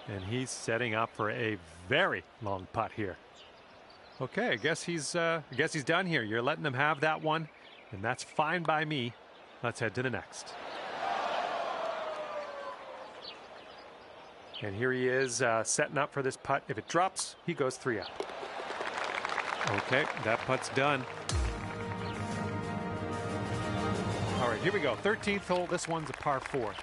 And he's setting up for a very long putt here. Okay, I guess he's done here. You're letting them have that one, and that's fine by me. Let's head to the next. And here he is setting up for this putt. If it drops, he goes 3 up. Okay, that putt's done. All right, here we go. 13th hole. This one's a par 4.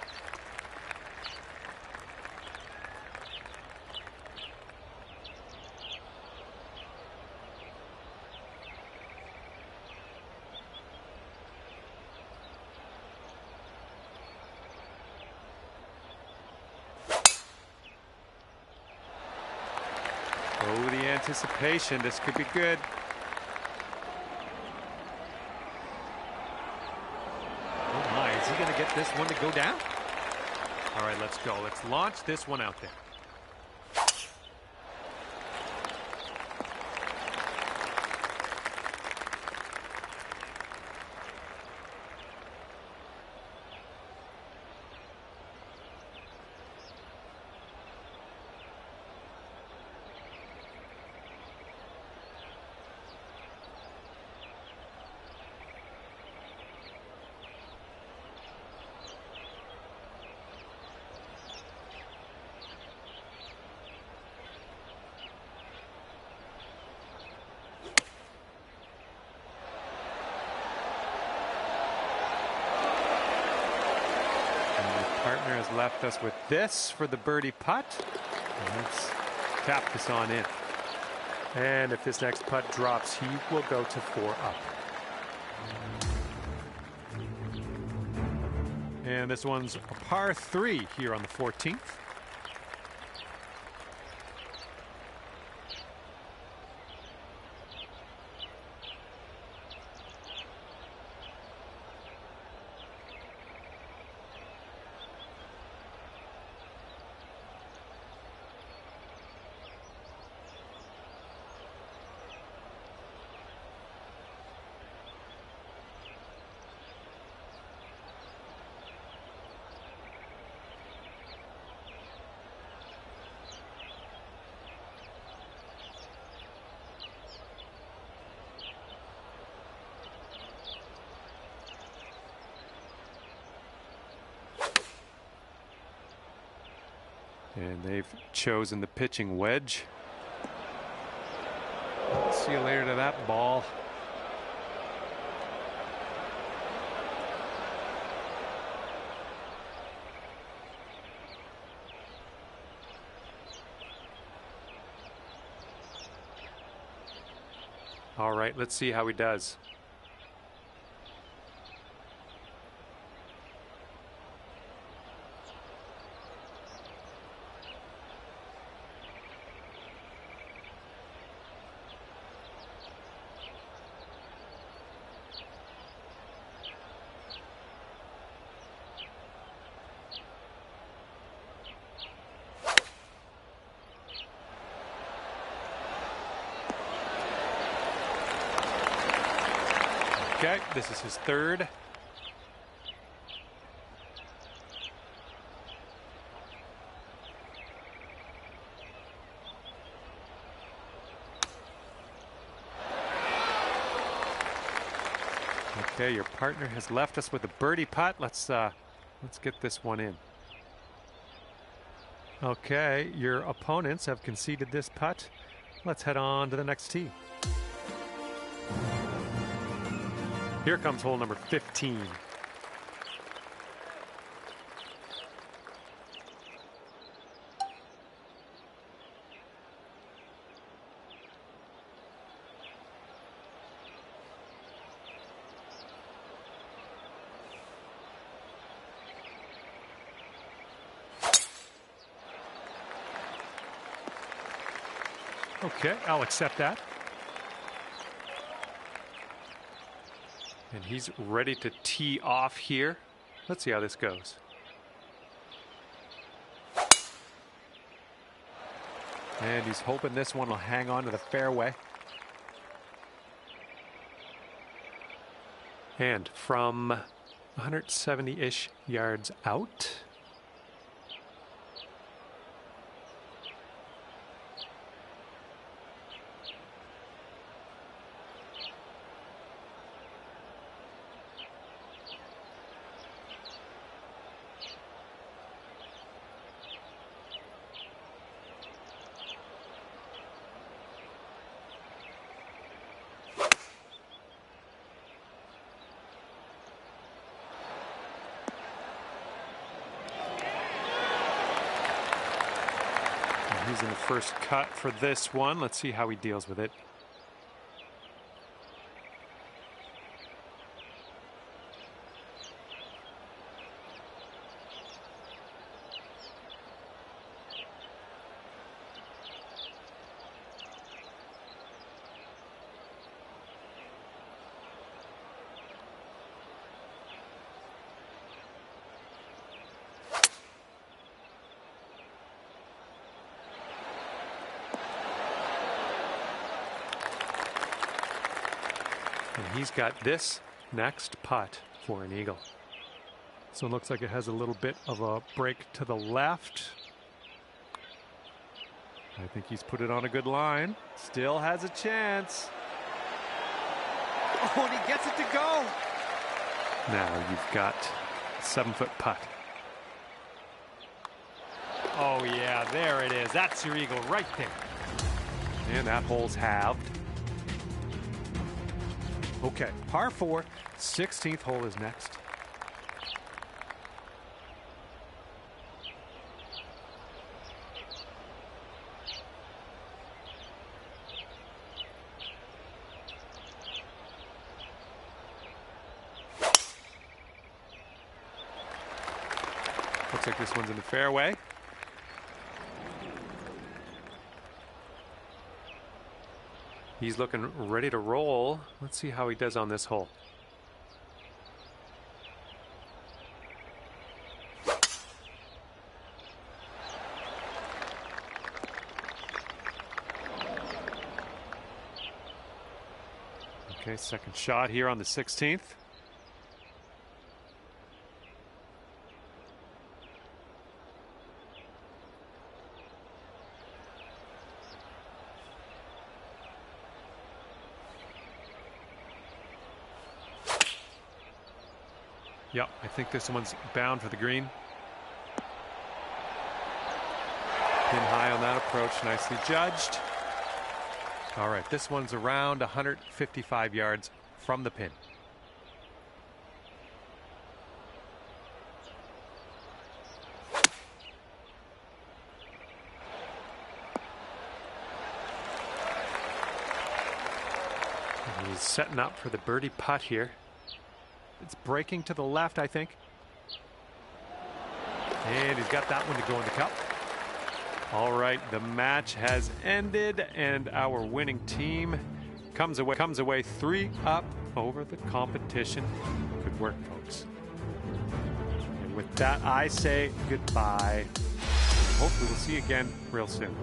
Oh, the anticipation. This could be good. Oh my, is he going to get this one to go down? All right, let's go. Let's launch this one out there. Partner has left us with this for the birdie putt. Let's tap this on in. And if this next putt drops, he will go to 4 up. And this one's a par 3 here on the 14th. And they've chosen the pitching wedge. See you later to that ball. All right, let's see how he does. Okay, this is his 3rd. Okay, your partner has left us with a birdie putt. Let's get this one in. Okay, your opponents have conceded this putt. Let's head on to the next tee. Here comes hole number 15. Okay, I'll accept that. And he's ready to tee off here. Let's see how this goes. And he's hoping this one will hang on to the fairway. And from 170-ish yards out, he's in the first cut for this one. Let's see how he deals with it. And he's got this next putt for an eagle. So it looks like it has a little bit of a break to the left. I think he's put it on a good line. Still has a chance. Oh, and he gets it to go. Now you've got a 7-foot putt. Oh, yeah, there it is. That's your eagle right there. And that hole's halved. Okay, par 4, 16th hole is next. Looks like this one's in the fairway. He's looking ready to roll. Let's see how he does on this hole. Okay, second shot here on the 16th. Yep, I think this one's bound for the green. Pin high on that approach, nicely judged. All right, this one's around 155 yards from the pin. And he's setting up for the birdie putt here. It's breaking to the left, I think. And he's got that one to go in the cup. All right, the match has ended, and our winning team comes away 3 up over the competition. Good work, folks. And with that, I say goodbye. Hopefully we'll see you again real soon.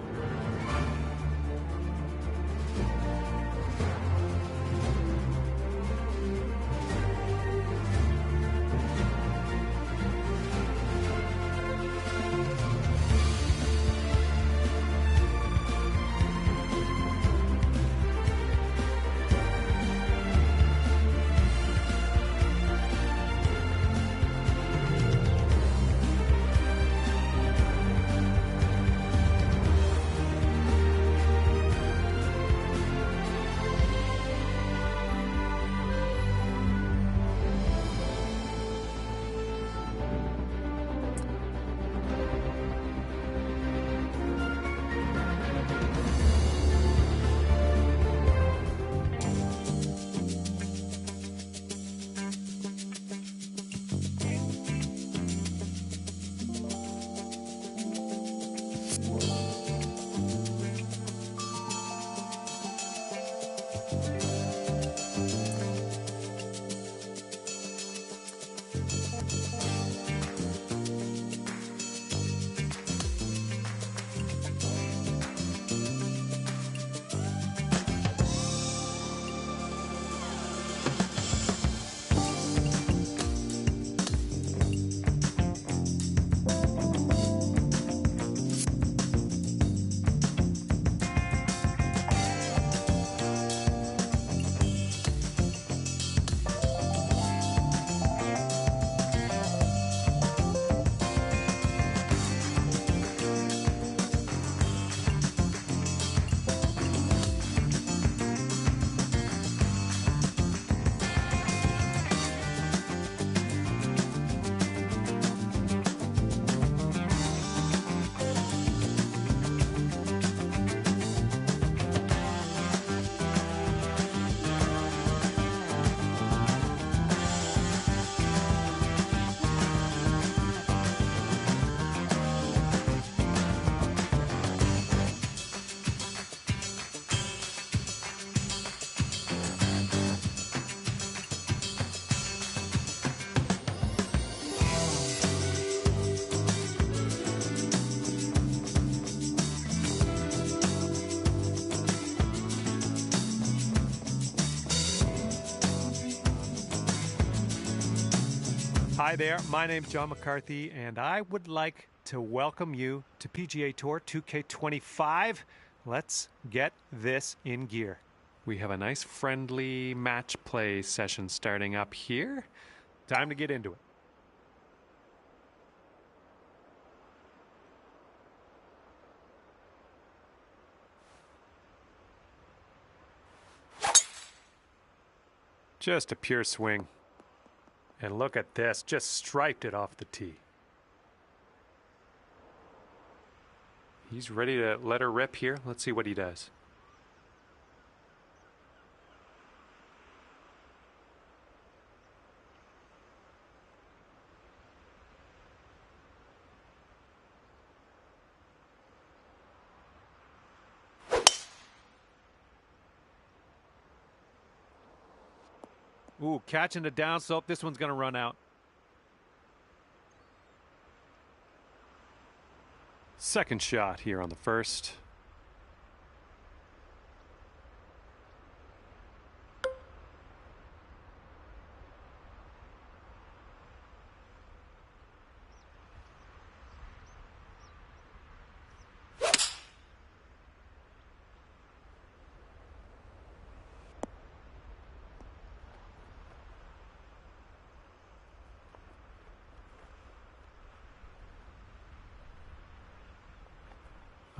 Hi there, my name's John McCarthy, and I would like to welcome you to PGA Tour 2K25. Let's get this in gear. We have a nice friendly match play session starting up here. Time to get into it. Just a pure swing. And look at this, just striped it off the tee. He's ready to let her rip here. Let's see what he does. Ooh, catching the downslope. This one's going to run out. Second shot here on the first.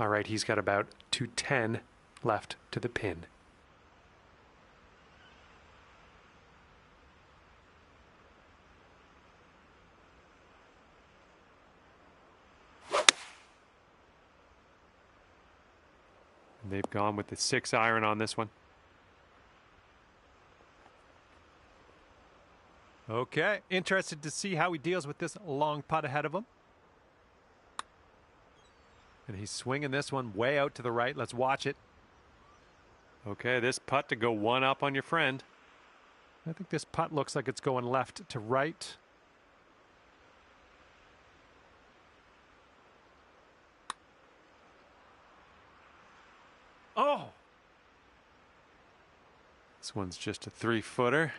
All right, he's got about 210 left to the pin. And they've gone with the 6-iron on this one. Okay, interested to see how he deals with this long putt ahead of him. And he's swinging this one way out to the right. Let's watch it. Okay, this putt to go one up on your friend. I think this putt looks like it's going left to right. Oh! This one's just a 3-footer.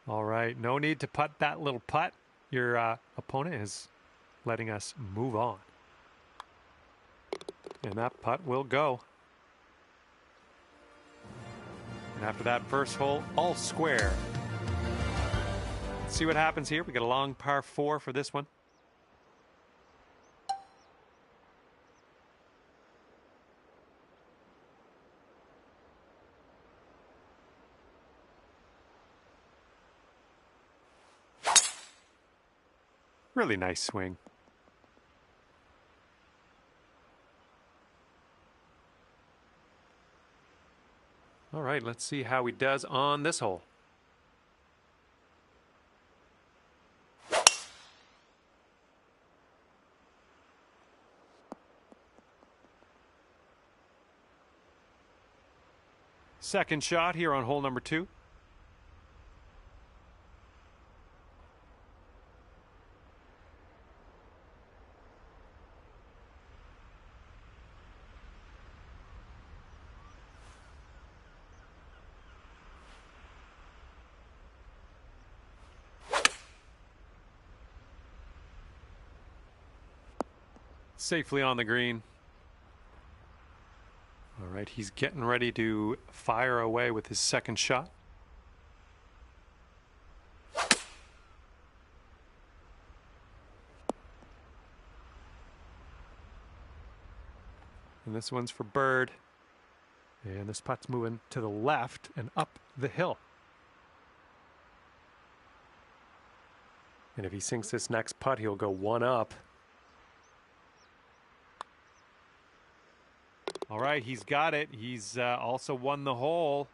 All right, no need to putt that little putt. Your opponent is letting us move on. And that putt will go. And after that first hole, all square. Let's see what happens here. We got a long par 4 for this one. Really nice swing. All right, let's see how he does on this hole. Second shot here on hole number 2. Safely on the green. All right, he's getting ready to fire away with his second shot. And this one's for Bird. And this putt's moving to the left and up the hill. And if he sinks this next putt, he'll go one up. All right, he's got it. He's also won the hole.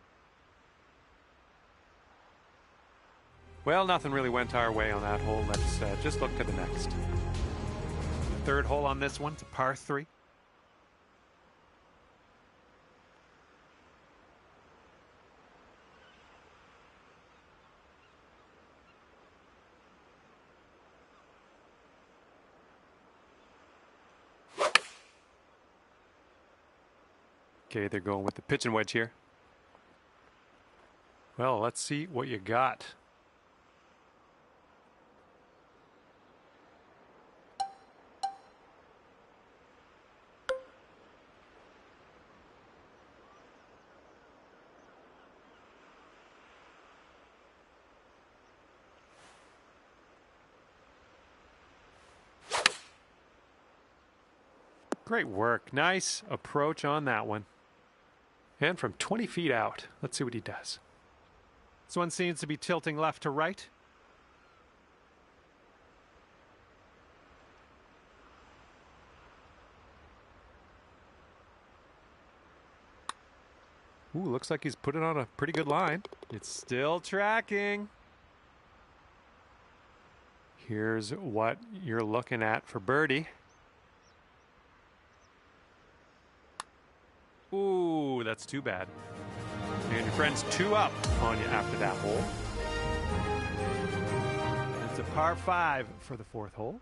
Well, nothing really went our way on that hole. Let's just look to the next. The third hole on this one, it's a par 3. Okay, they're going with the pitching wedge here. Well, let's see what you got. Great work. Nice approach on that one. And from 20 feet out, let's see what he does. This one seems to be tilting left to right. Ooh, looks like he's put it on a pretty good line. It's still tracking. Here's what you're looking at for birdie. Ooh, that's too bad. And your friend's 2 up on you after that hole. It's a par 5 for the 4th hole.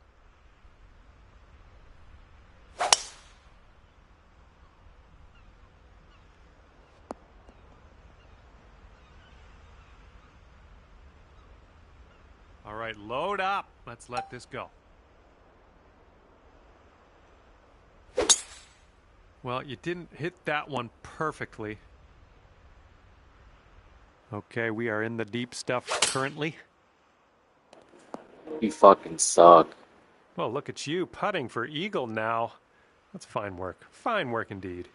All right, load up. Let's let this go. Well, you didn't hit that one perfectly. Okay, we are in the deep stuff currently. You fucking suck. Well, look at you putting for eagle now. That's fine work. Fine work indeed.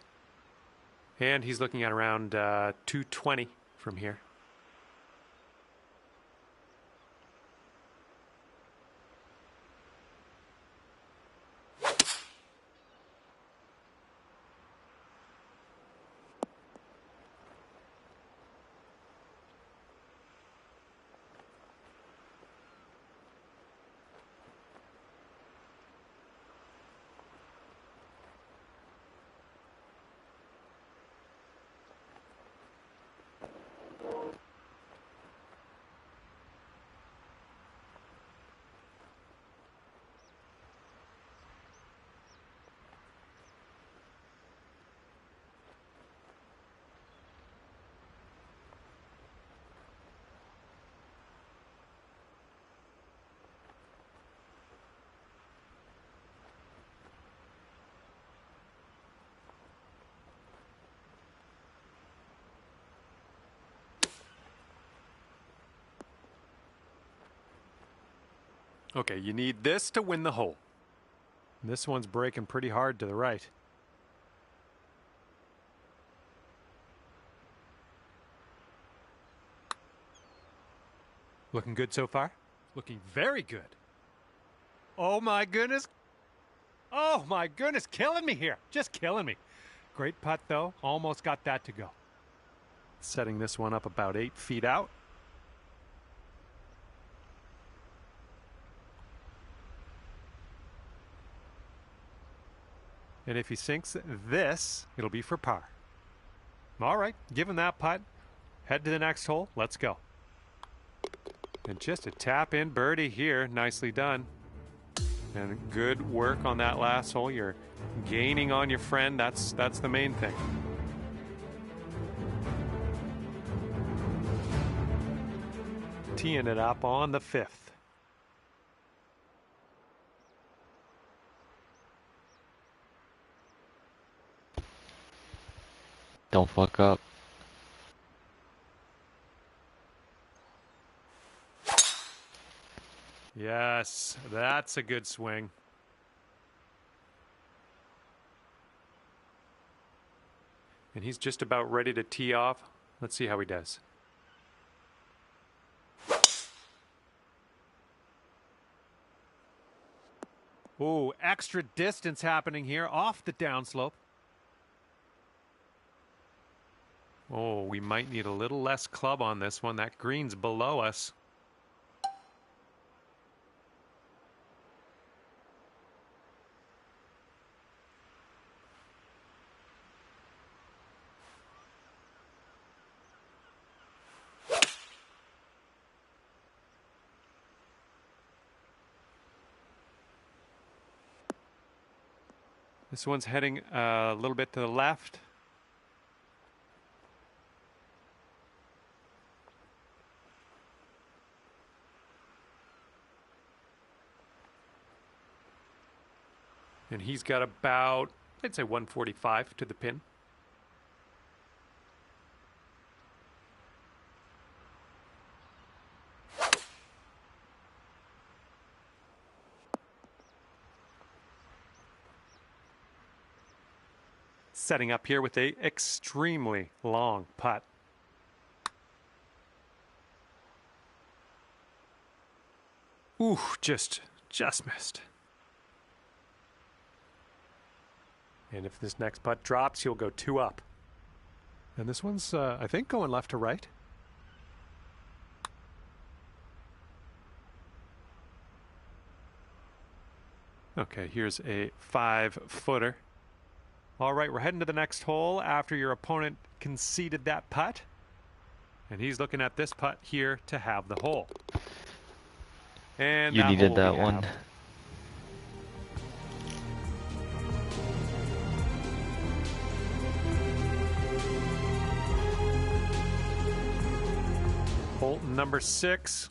And he's looking at around 220 from here. Okay, you need this to win the hole. This one's breaking pretty hard to the right. Looking good so far? Looking very good. Oh my goodness. Oh my goodness, killing me here. Just killing me. Great putt though. Almost got that to go. Setting this one up about 8 feet out. And if he sinks this, it'll be for par. All right, give him that putt. Head to the next hole. Let's go. And just a tap-in birdie here. Nicely done. And good work on that last hole. You're gaining on your friend. That's the main thing. Teeing it up on the 5th. Don't fuck up. Yes, that's a good swing. And he's just about ready to tee off. Let's see how he does. Ooh, extra distance happening here off the downslope. Oh, we might need a little less club on this one. That green's below us. This one's heading a little bit to the left. And he's got about, I'd say 145 to the pin. setting up here with a extremely long putt. Ooh, just missed. And if this next putt drops, he'll go 2 up. And this one's, I think, going left to right. Okay, here's a 5-footer. All right, we're heading to the next hole after your opponent conceded that putt. And he's looking at this putt here to have the hole. And You needed hole that we one. have. Hole number 6.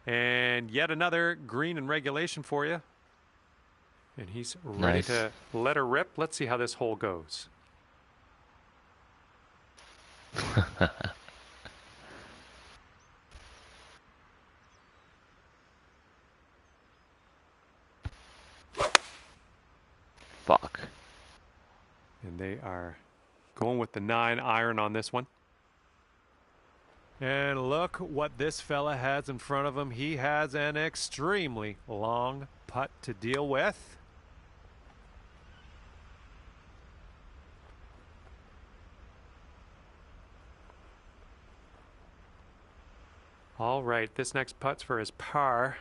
And yet another green in regulation for you. And he's ready Nice. to let her rip. Let's see how this hole goes. Fuck. And they are going with the 9-iron on this one. And look what this fella has in front of him. He has an extremely long putt to deal with. All right, this next putt's for his par.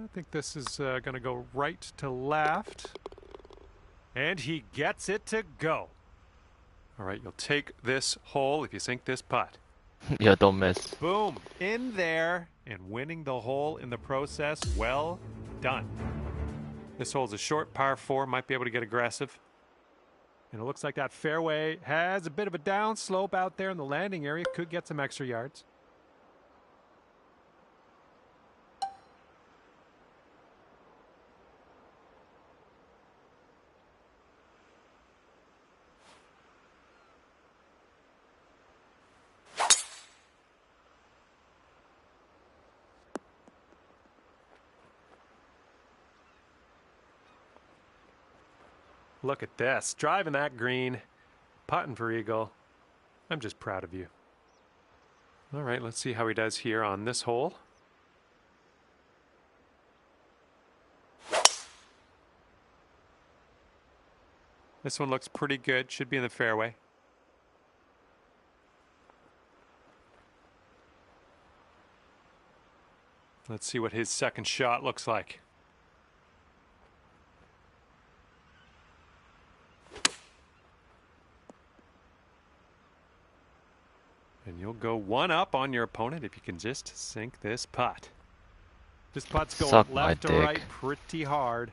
I think this is going to go right to left. And he gets it to go. All right, you'll take this hole if you sink this putt. Yeah, don't miss. Boom, in there and winning the hole in the process. Well done. This hole's a short par 4, might be able to get aggressive. And it looks like that fairway has a bit of a down slope out there in the landing area. Could get some extra yards. Look at this, driving that green, putting for eagle. I'm just proud of you. All right, let's see how he does here on this hole. This one looks pretty good, should be in the fairway. Let's see what his second shot looks like. And you'll go 1 up on your opponent if you can just sink this putt. This putt's going Suck my left to dick. right pretty hard.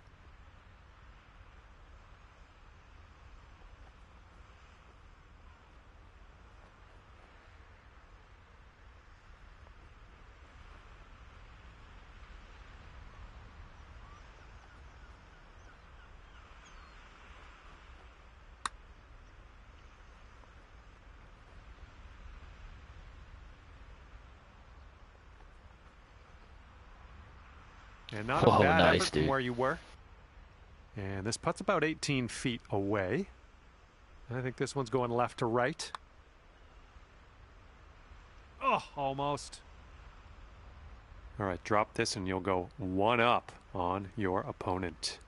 And not a Whoa, bad nice, effort from dude. where you were. And this putt's about 18 feet away. And I think this one's going left to right. Oh, almost. All right, drop this and you'll go 1 up on your opponent.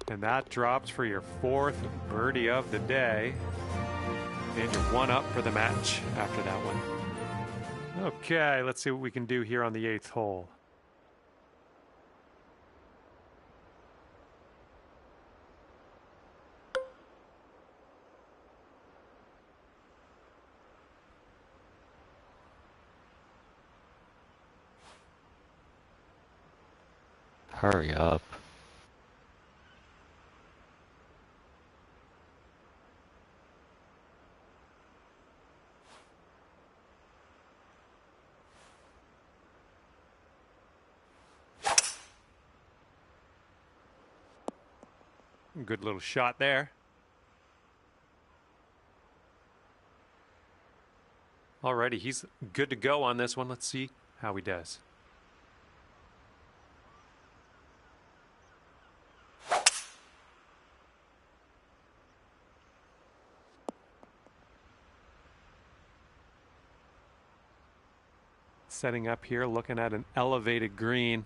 And that drops for your 4th birdie of the day. And you're 1 up for the match after that one. Okay, let's see what we can do here on the 8th hole. Hurry up. Good little shot there. Alrighty, he's good to go on this one. Let's see how he does. Setting up here, looking at an elevated green.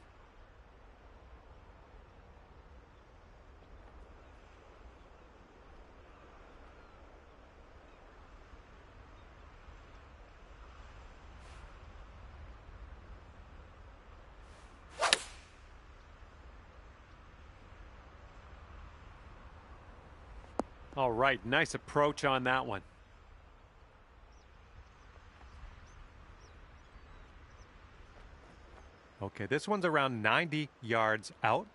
All right, nice approach on that one. Okay, this one's around 90 yards out.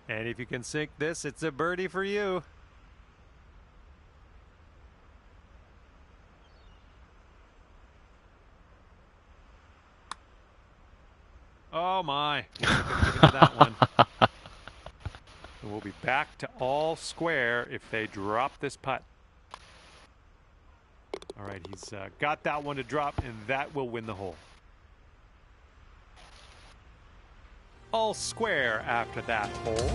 And if you can sink this, it's a birdie for you. Oh my, couldn't get into that one. And we'll be back to all square if they drop this putt. All right, he's got that one to drop, and that will win the hole. All square after that hole.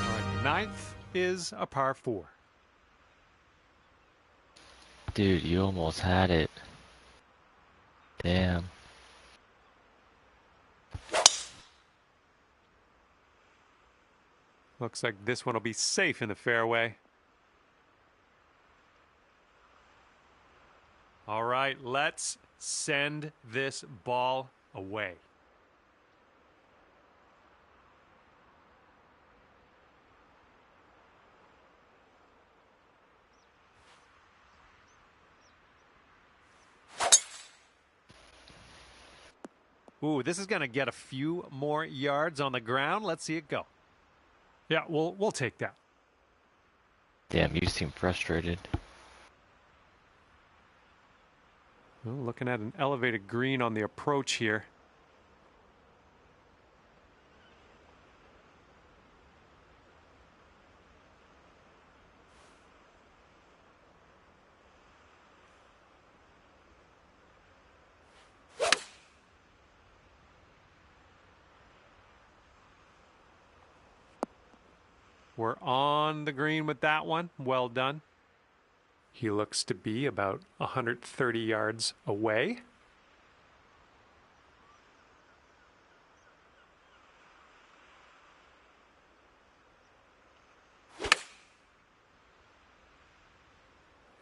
All right, ninth is a par 4. Dude, you almost had it. Damn. Looks like this one will be safe in the fairway. All right, let's send this ball away. Ooh, this is going to get a few more yards on the ground. Let's see it go. Yeah, we'll take that. Damn, you seem frustrated. Well, looking at an elevated green on the approach here. We're on the green with that one. Well done. He looks to be about 130 yards away.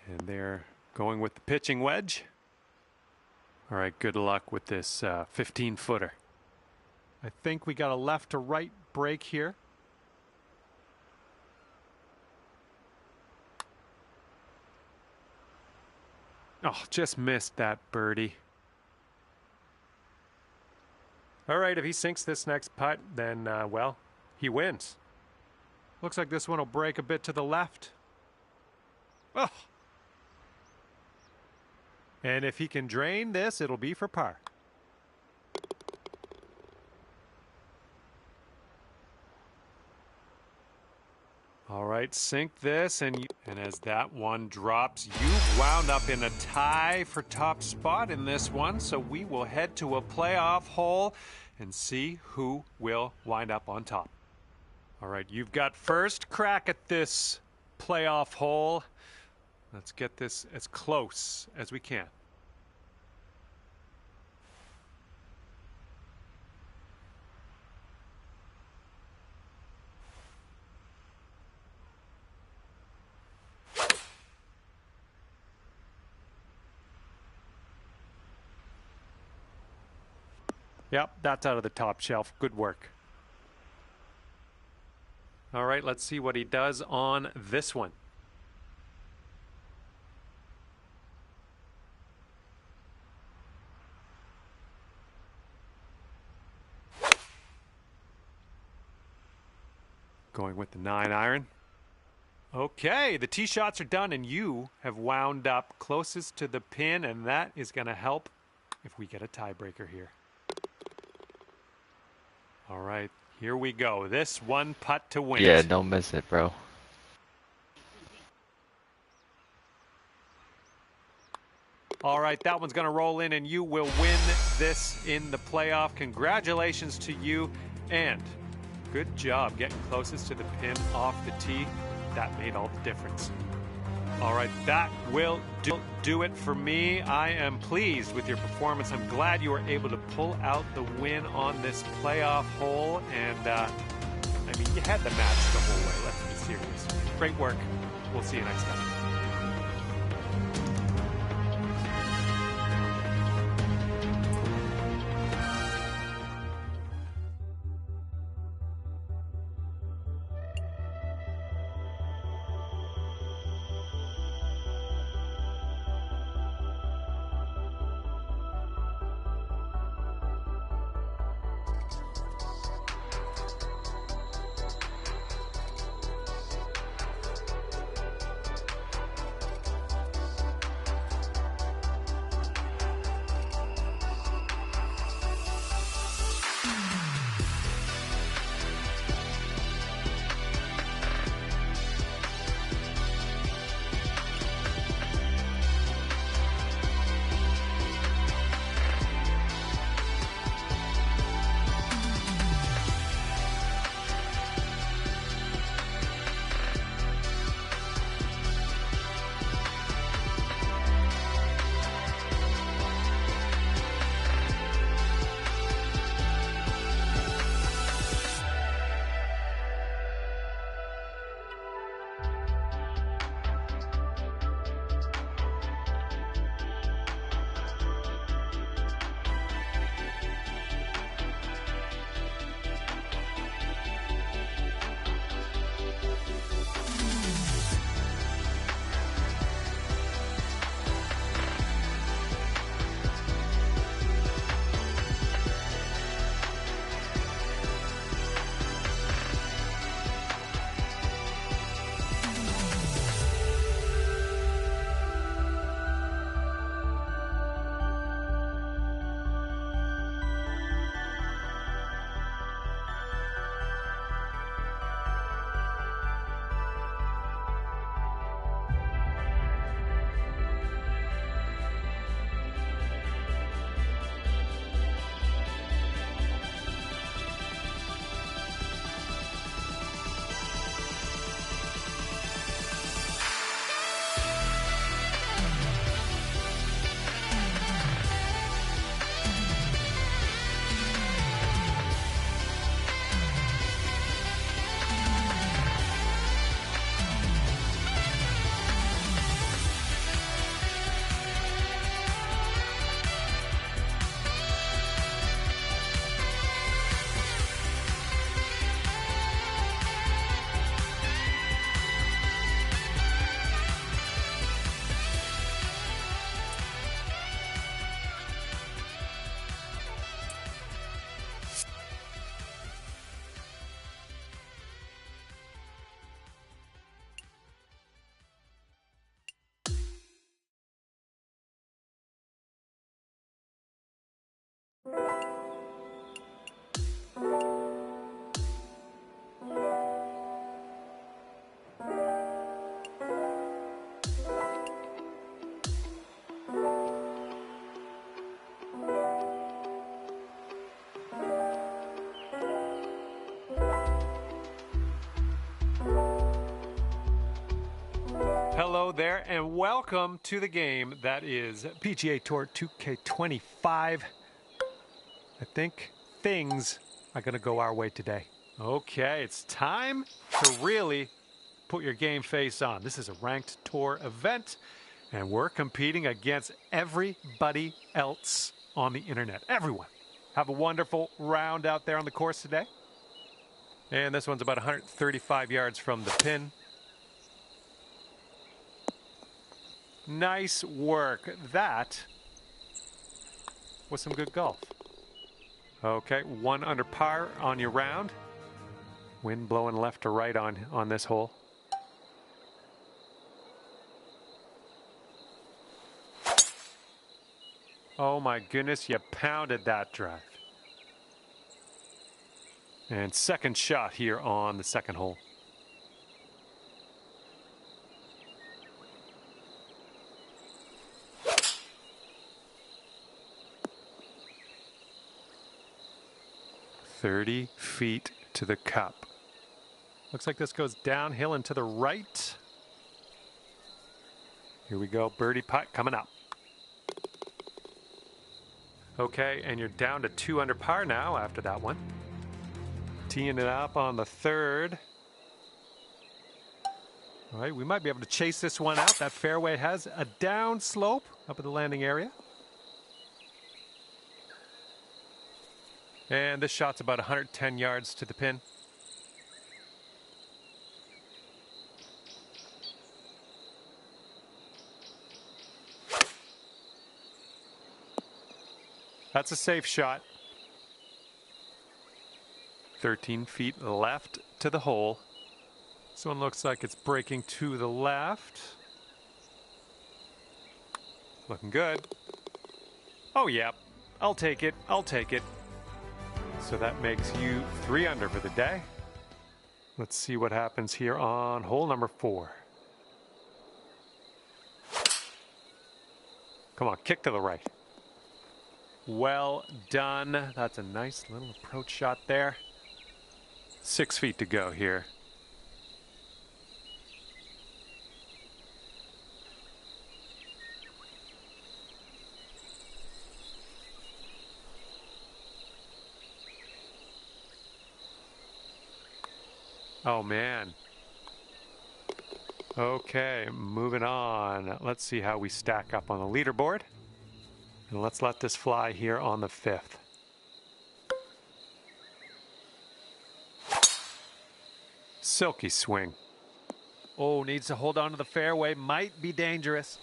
And they're going with the pitching wedge. All right, good luck with this 15-footer. I think we got a left to right break here. Oh, just missed that birdie. All right, if he sinks this next putt, then, well, he wins. Looks like this one will break a bit to the left. Oh. And if he can drain this, it'll be for par. All right, sink this, and as that one drops, you've wound up in a tie for top spot in this one, so we will head to a playoff hole and see who will wind up on top. All right, you've got first crack at this playoff hole. Let's get this as close as we can. Yep, that's out of the top shelf. Good work. All right, let's see what he does on this one. Going with the 9-iron. Okay, the tee shots are done, and you have wound up closest to the pin, and that is going to help if we get a tiebreaker here. All right, here we go. This one putt to win Yeah, it. don't miss it, bro. All right, that one's going to roll in, and you will win this in the playoff. Congratulations to you, and good job getting closest to the pin off the tee. That made all the difference. All right, that will do it for me. I am pleased with your performance. I'm glad you were able to pull out the win on this playoff hole. And, I mean, you had the match the whole way. Let's be serious. Great work. We'll see you next time. Hello there, and welcome to the game that is PGA Tour 2K25. I think things are going to go our way today. Okay, it's time to really put your game face on. This is a ranked tour event, and we're competing against everybody else on the internet. Everyone. Have a wonderful round out there on the course today. And this one's about 135 yards from the pin. Nice work. That was some good golf. Okay, 1 under par on your round. Wind blowing left to right on this hole. Oh my goodness, you pounded that drive. And second shot here on the second hole. "30 feet to the cup." Looks like this goes downhill and to the right. Here we go, birdie putt coming up. Okay, and you're down to 2 under par now after that one. Teeing it up on the third. All right, we might be able to chase this one out. That fairway has a down slope up at the landing area. And this shot's about 110 yards to the pin. That's a safe shot. 13 feet left to the hole. This one looks like it's breaking to the left. Looking good. Oh yeah, I'll take it. I'll take it. So that makes you 3 under for the day. Let's see what happens here on hole number 4. Come on, kick to the right. Well done. That's a nice little approach shot there. 6 feet to go here. Oh man. Okay, moving on. Let's see how we stack up on the leaderboard. And let's let this fly here on the 5th. Silky swing. Oh, needs to hold on to the fairway. Might be dangerous.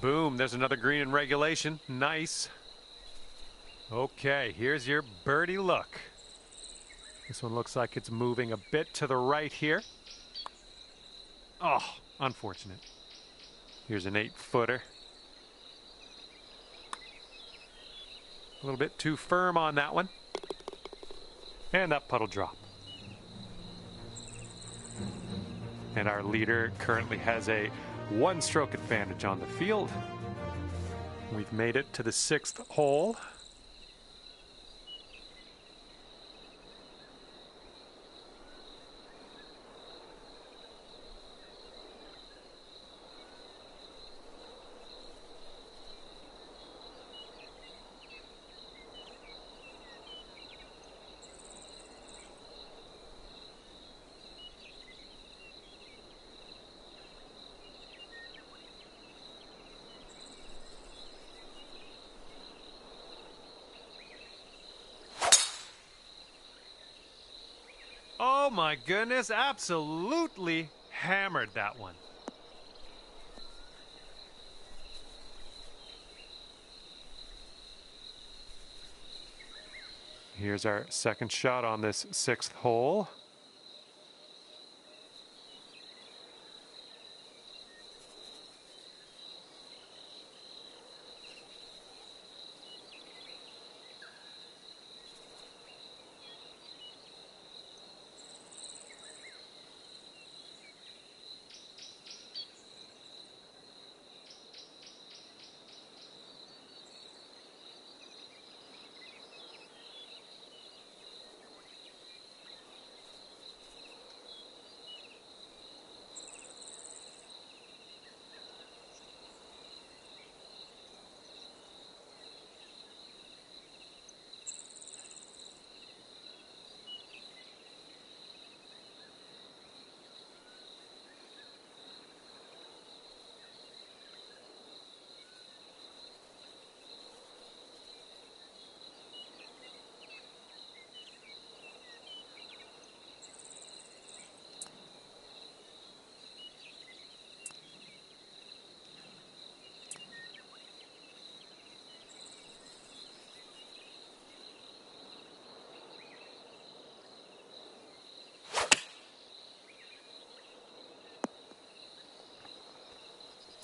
Boom, there's another green in regulation. Nice. Okay, here's your birdie look. This one looks like it's moving a bit to the right here. Oh, unfortunate. Here's an 8-footer. A little bit too firm on that one. And that putt'll drop. And our leader currently has a 1-stroke advantage on the field. We've made it to the 6th hole. Oh my goodness, absolutely hammered that one. Here's our second shot on this 6th hole.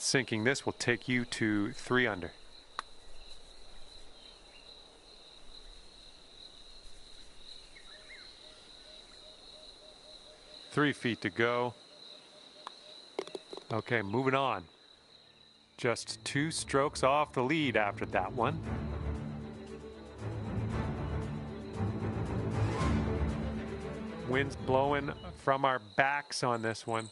Sinking this will take you to 3 under. Three feet to go. Okay, moving on. Just 2 strokes off the lead after that one. Wind's blowing from our backs on this one.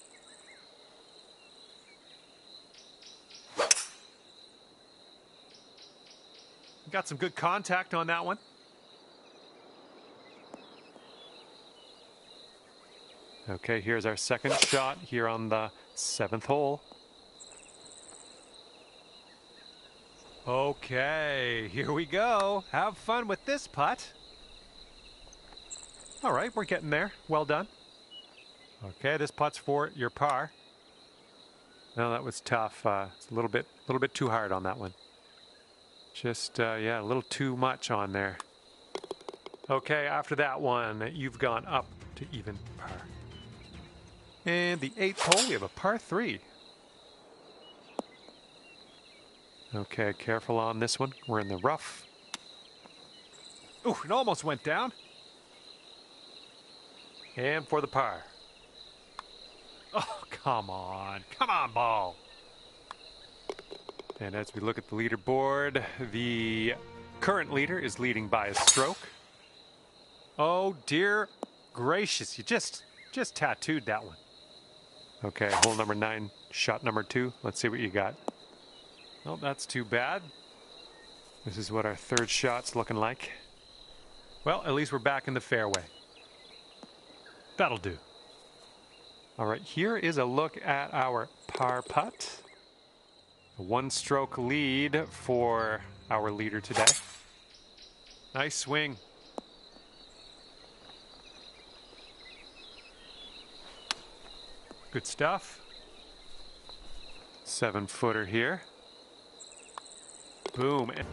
Got some good contact on that one. Okay, here's our second shot here on the 7th hole. Okay, here we go. Have fun with this putt. All right, we're getting there. Well done. Okay, this putt's for your par. No, that was tough. It's a little bit too hard on that one. Just, yeah, a little too much on there. Okay, after that one, you've gone up to even par. And the 8th hole, we have a par 3. Okay, careful on this one. We're in the rough. Ooh, it almost went down. And for the par. Oh, come on. Come on, ball. And as we look at the leaderboard, the current leader is leading by a stroke. Oh, dear gracious. You just tattooed that one. Okay, hole number 9, shot number 2. Let's see what you got. Oh, that's too bad. This is what our third shot's looking like. Well, at least we're back in the fairway. That'll do. All right, here is a look at our par putt. A 1-stroke lead for our leader today. Nice swing. Good stuff. 7-footer here. Boom. A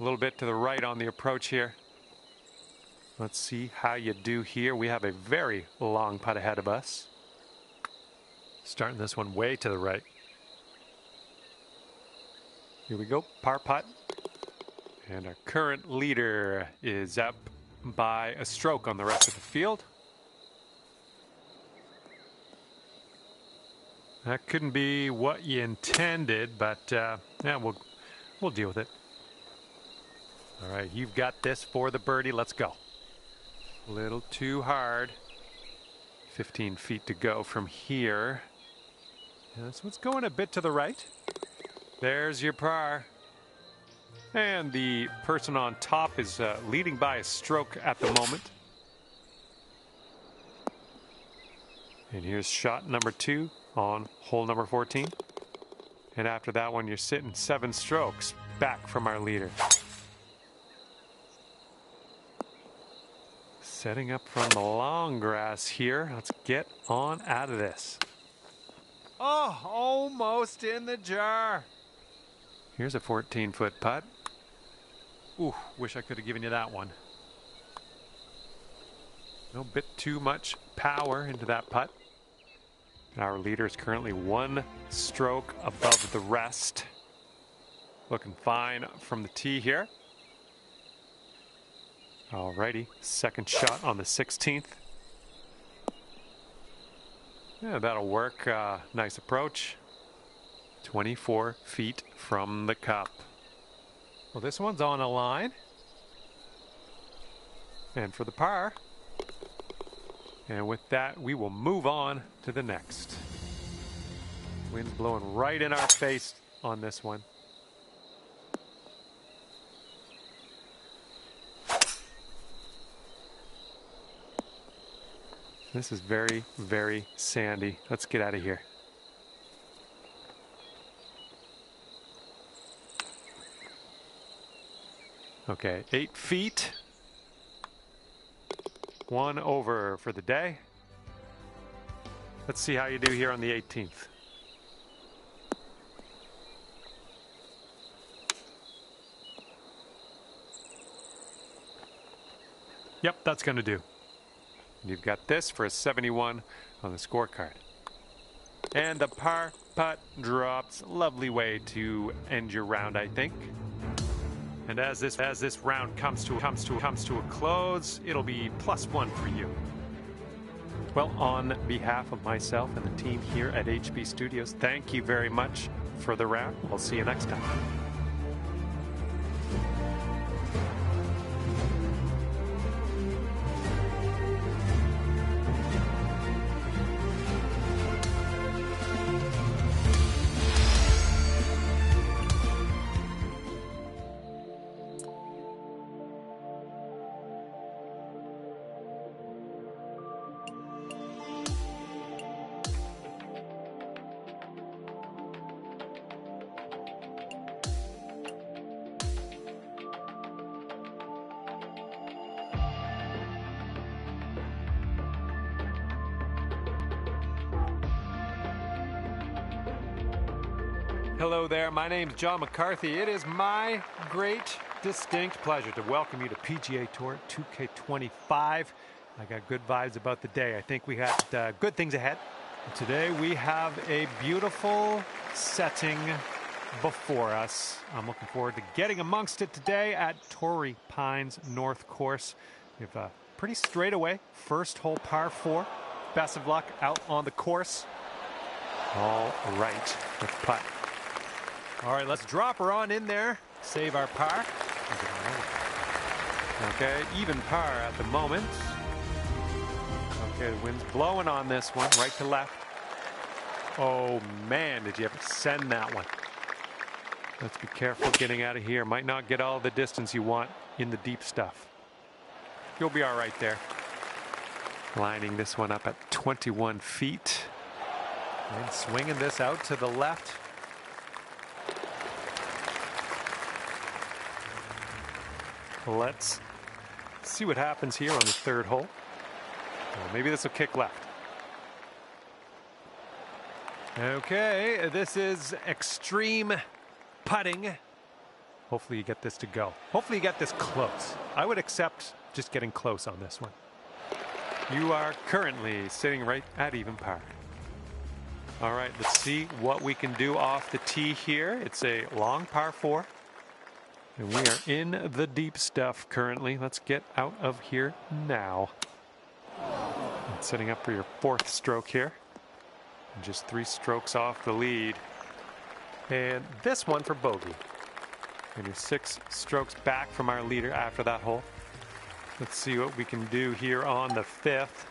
little bit to the right on the approach here. Let's see how you do here. We have a very long putt ahead of us. Starting this one way to the right. Here we go, par putt. And our current leader is up by a stroke on the rest of the field. That couldn't be what you intended, but yeah, we'll deal with it. All right, you've got this for the birdie. Let's go. A little too hard. 15 feet to go from here. Yeah, so it's going a bit to the right. There's your par. And the person on top is leading by a stroke at the moment. And here's shot number 2 on hole number 14. And after that one, you're sitting 7 strokes back from our leader. Setting up from the long grass here. Let's get on out of this. Oh, almost in the jar. Here's a 14-foot putt. Ooh, wish I could have given you that one. A bit too much power into that putt. Our leader is currently 1 stroke above the rest. Looking fine from the tee here. Alrighty, second shot on the 16th. Yeah, that'll work. Nice approach. 24 feet from the cup. Well, this one's on a line. And for the par. And with that, we will move on to the next. Wind's blowing right in our face on this one. This is very, very sandy. Let's get out of here. Okay, 8 feet. 1 over for the day. Let's see how you do here on the 18th. Yep, that's going to do. You've got this for a 71 on the scorecard. And the par putt drops. Lovely way to end your round, I think. And as this round comes to a close, it'll be +1 for you. Well, on behalf of myself and the team here at HB Studios, thank you very much for the round. We'll see you next time. Hello there, my name's John McCarthy. It is my great, distinct pleasure to welcome you to PGA Tour 2K25. I got good vibes about the day. I think we got good things ahead. Today we have a beautiful setting before us. I'm looking forward to getting amongst it today at Torrey Pines North Course. We have a pretty straightaway first hole par 4. Best of luck out on the course. All right, let's putt. All right, let's drop her on in there. Save our par. Okay, even par at the moment. Okay, the wind's blowing on this one, right to left. Oh man, did you ever send that one? Let's be careful getting out of here. Might not get all the distance you want in the deep stuff. You'll be all right there. Lining this one up at 21 feet. And swinging this out to the left. Let's see what happens here on the third hole. Well, maybe this will kick left. Okay, this is extreme putting. Hopefully you get this to go. Hopefully you get this close. I would accept just getting close on this one. You are currently sitting right at even par. All right, let's see what we can do off the tee here. It's a long par 4. And we are in the deep stuff currently. Let's get out of here now. And setting up for your 4th stroke here. And just 3 strokes off the lead. And this one for bogey. And you're 6 strokes back from our leader after that hole. Let's see what we can do here on the 5th.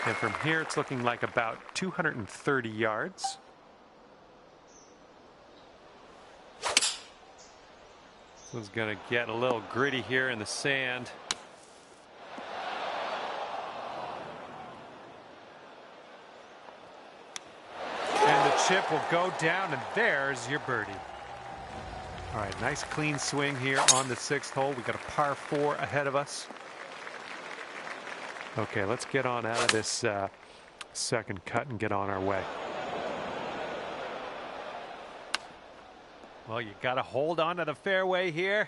And from here, it's looking like about 230 yards. This one's going to get a little gritty here in the sand. And the chip will go down, and there's your birdie. All right, nice clean swing here on the 6th hole. We got a par 4 ahead of us. Okay, let's get on out of this second cut and get on our way. Well, you got to hold on to the fairway here.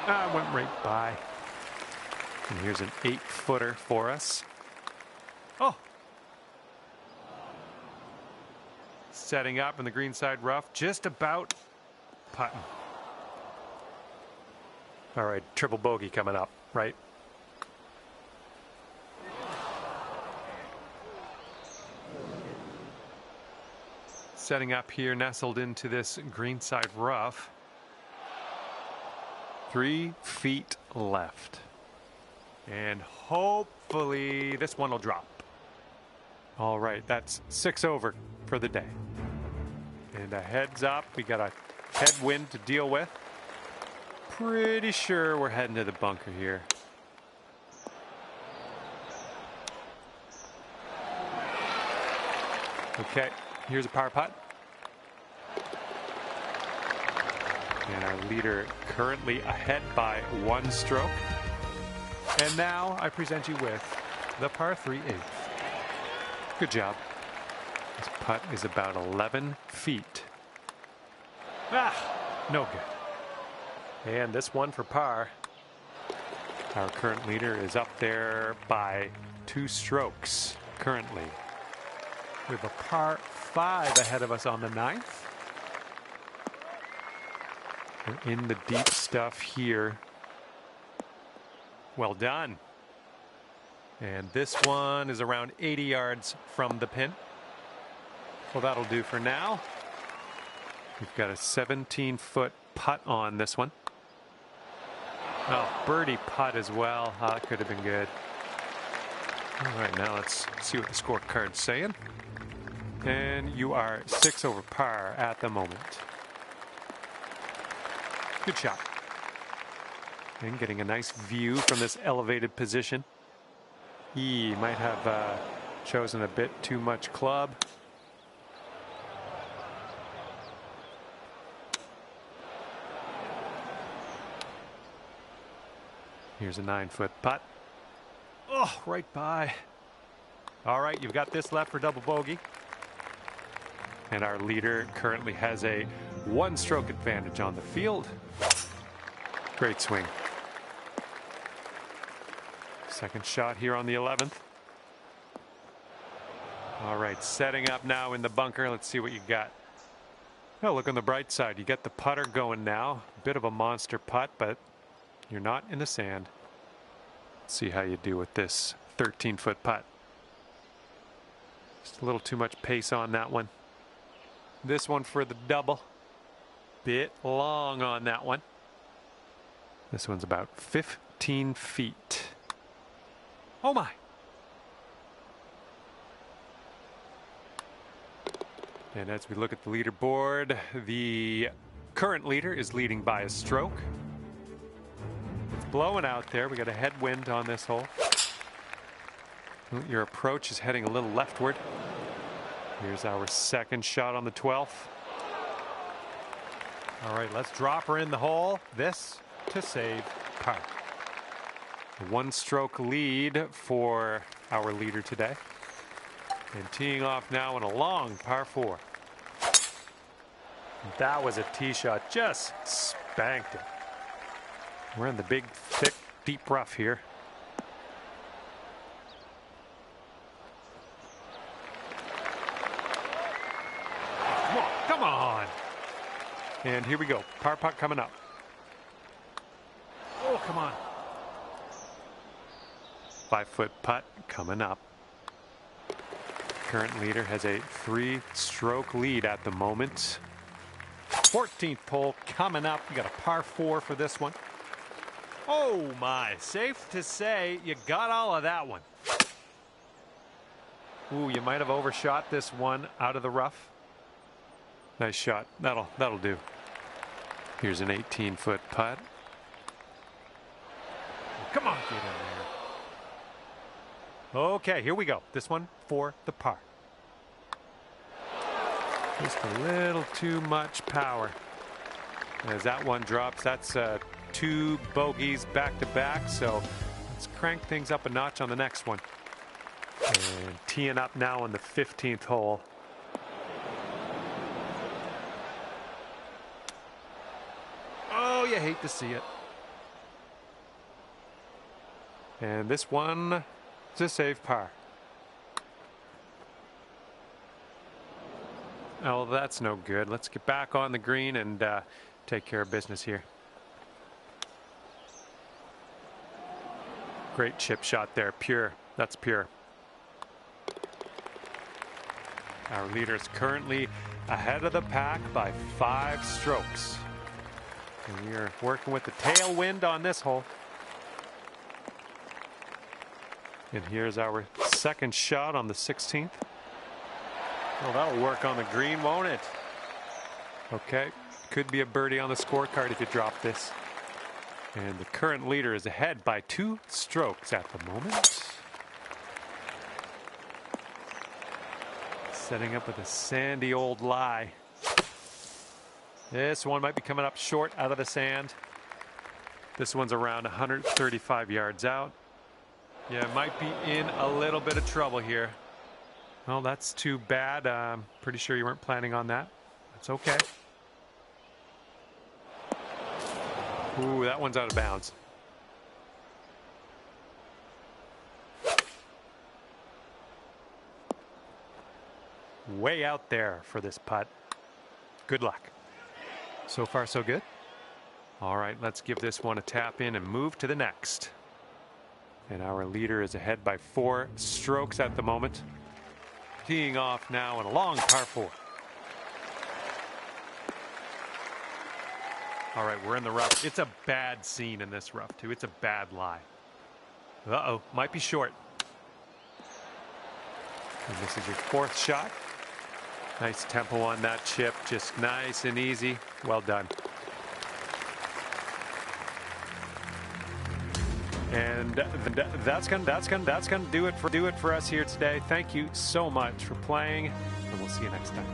Went right by. And here's an 8-footer for us. Oh! Setting up in the greenside rough, just about putting. All right, triple bogey coming up, right? Setting up here, nestled into this greenside rough. 3 feet left. And hopefully this one will drop. All right, that's 6 over for the day. And a heads up, we got a headwind to deal with. Pretty sure we're heading to the bunker here. Okay, here's a par putt. And our leader currently ahead by 1 stroke. And now I present you with the par 3/8. Good job. This putt is about 11 feet. No good. And this one for par. Our current leader is up there by 2 strokes currently. We have a par 5 ahead of us on the 9th. We're in the deep stuff here. Well done. And this one is around 80 yards from the pin. Well, that'll do for now. We've got a 17-foot putt on this one. Oh, birdie putt as well. Oh, that could have been good. All right, now let's see what the scorecard's saying. And you are 6 over par at the moment. Good shot. And getting a nice view from this elevated position. He might have chosen a bit too much club. Here's a 9-foot putt. Oh, right by. All right, you've got this left for double bogey. And our leader currently has a 1-stroke advantage on the field. Great swing. Second shot here on the 11th. All right, setting up now in the bunker. Let's see what you got. Oh, look on the bright side. You get the putter going now. Bit of a monster putt, but you're not in the sand. Let's see how you do with this 13-foot putt. Just a little too much pace on that one. This one for the double. Bit long on that one. This one's about 15 feet. Oh my. And as we look at the leaderboard, the current leader is leading by a stroke. It's blowing out there. We got a headwind on this hole. Your approach is heading a little leftward. Here's our second shot on the 12th. All right, let's drop her in the hole. This to save par. A 1-stroke lead for our leader today. And teeing off now in a long par 4. That was a tee shot. Just spanked it. We're in the big, thick, deep rough here. Come on. And here we go. Par putt coming up. Oh, come on. 5-foot putt coming up. Current leader has a 3-stroke lead at the moment. 14th hole coming up. You got a par 4 for this one. Oh my, safe to say you got all of that one. Ooh, you might have overshot this one out of the rough. Nice shot. That'll do. Here's an 18-foot putt. Come on, get in there. Okay, here we go. This one for the par. Just a little too much power. As that one drops, that's 2 bogeys back to back. So let's crank things up a notch on the next one. And teeing up now on the 15th hole. Oh, you hate to see it. And this one is a save par. Oh, that's no good. Let's get back on the green and take care of business here. Great chip shot there. Pure. That's pure. Our leader is currently ahead of the pack by 5 strokes. And we are working with the tailwind on this hole. And here's our second shot on the 16th. Well, that'll work on the green, won't it? Okay, could be a birdie on the scorecard if you drop this. And the current leader is ahead by 2 strokes at the moment. Setting up with a sandy old lie. This one might be coming up short out of the sand. This one's around 135 yards out. Yeah, might be in a little bit of trouble here. Well, that's too bad. I'm pretty sure you weren't planning on that. That's okay. Ooh, that one's out of bounds. Way out there for this putt. Good luck. So far, so good. All right, let's give this one a tap in and move to the next. And our leader is ahead by 4 strokes at the moment. Teeing off now in a long par 4. All right, we're in the rough. It's a bad scene in this rough, too. It's a bad lie. Uh-oh, might be short. And this is your 4th shot. Nice tempo on that chip, just nice and easy. Well done. And that's gonna do it for us here today. Thank you so much for playing, and we'll see you next time.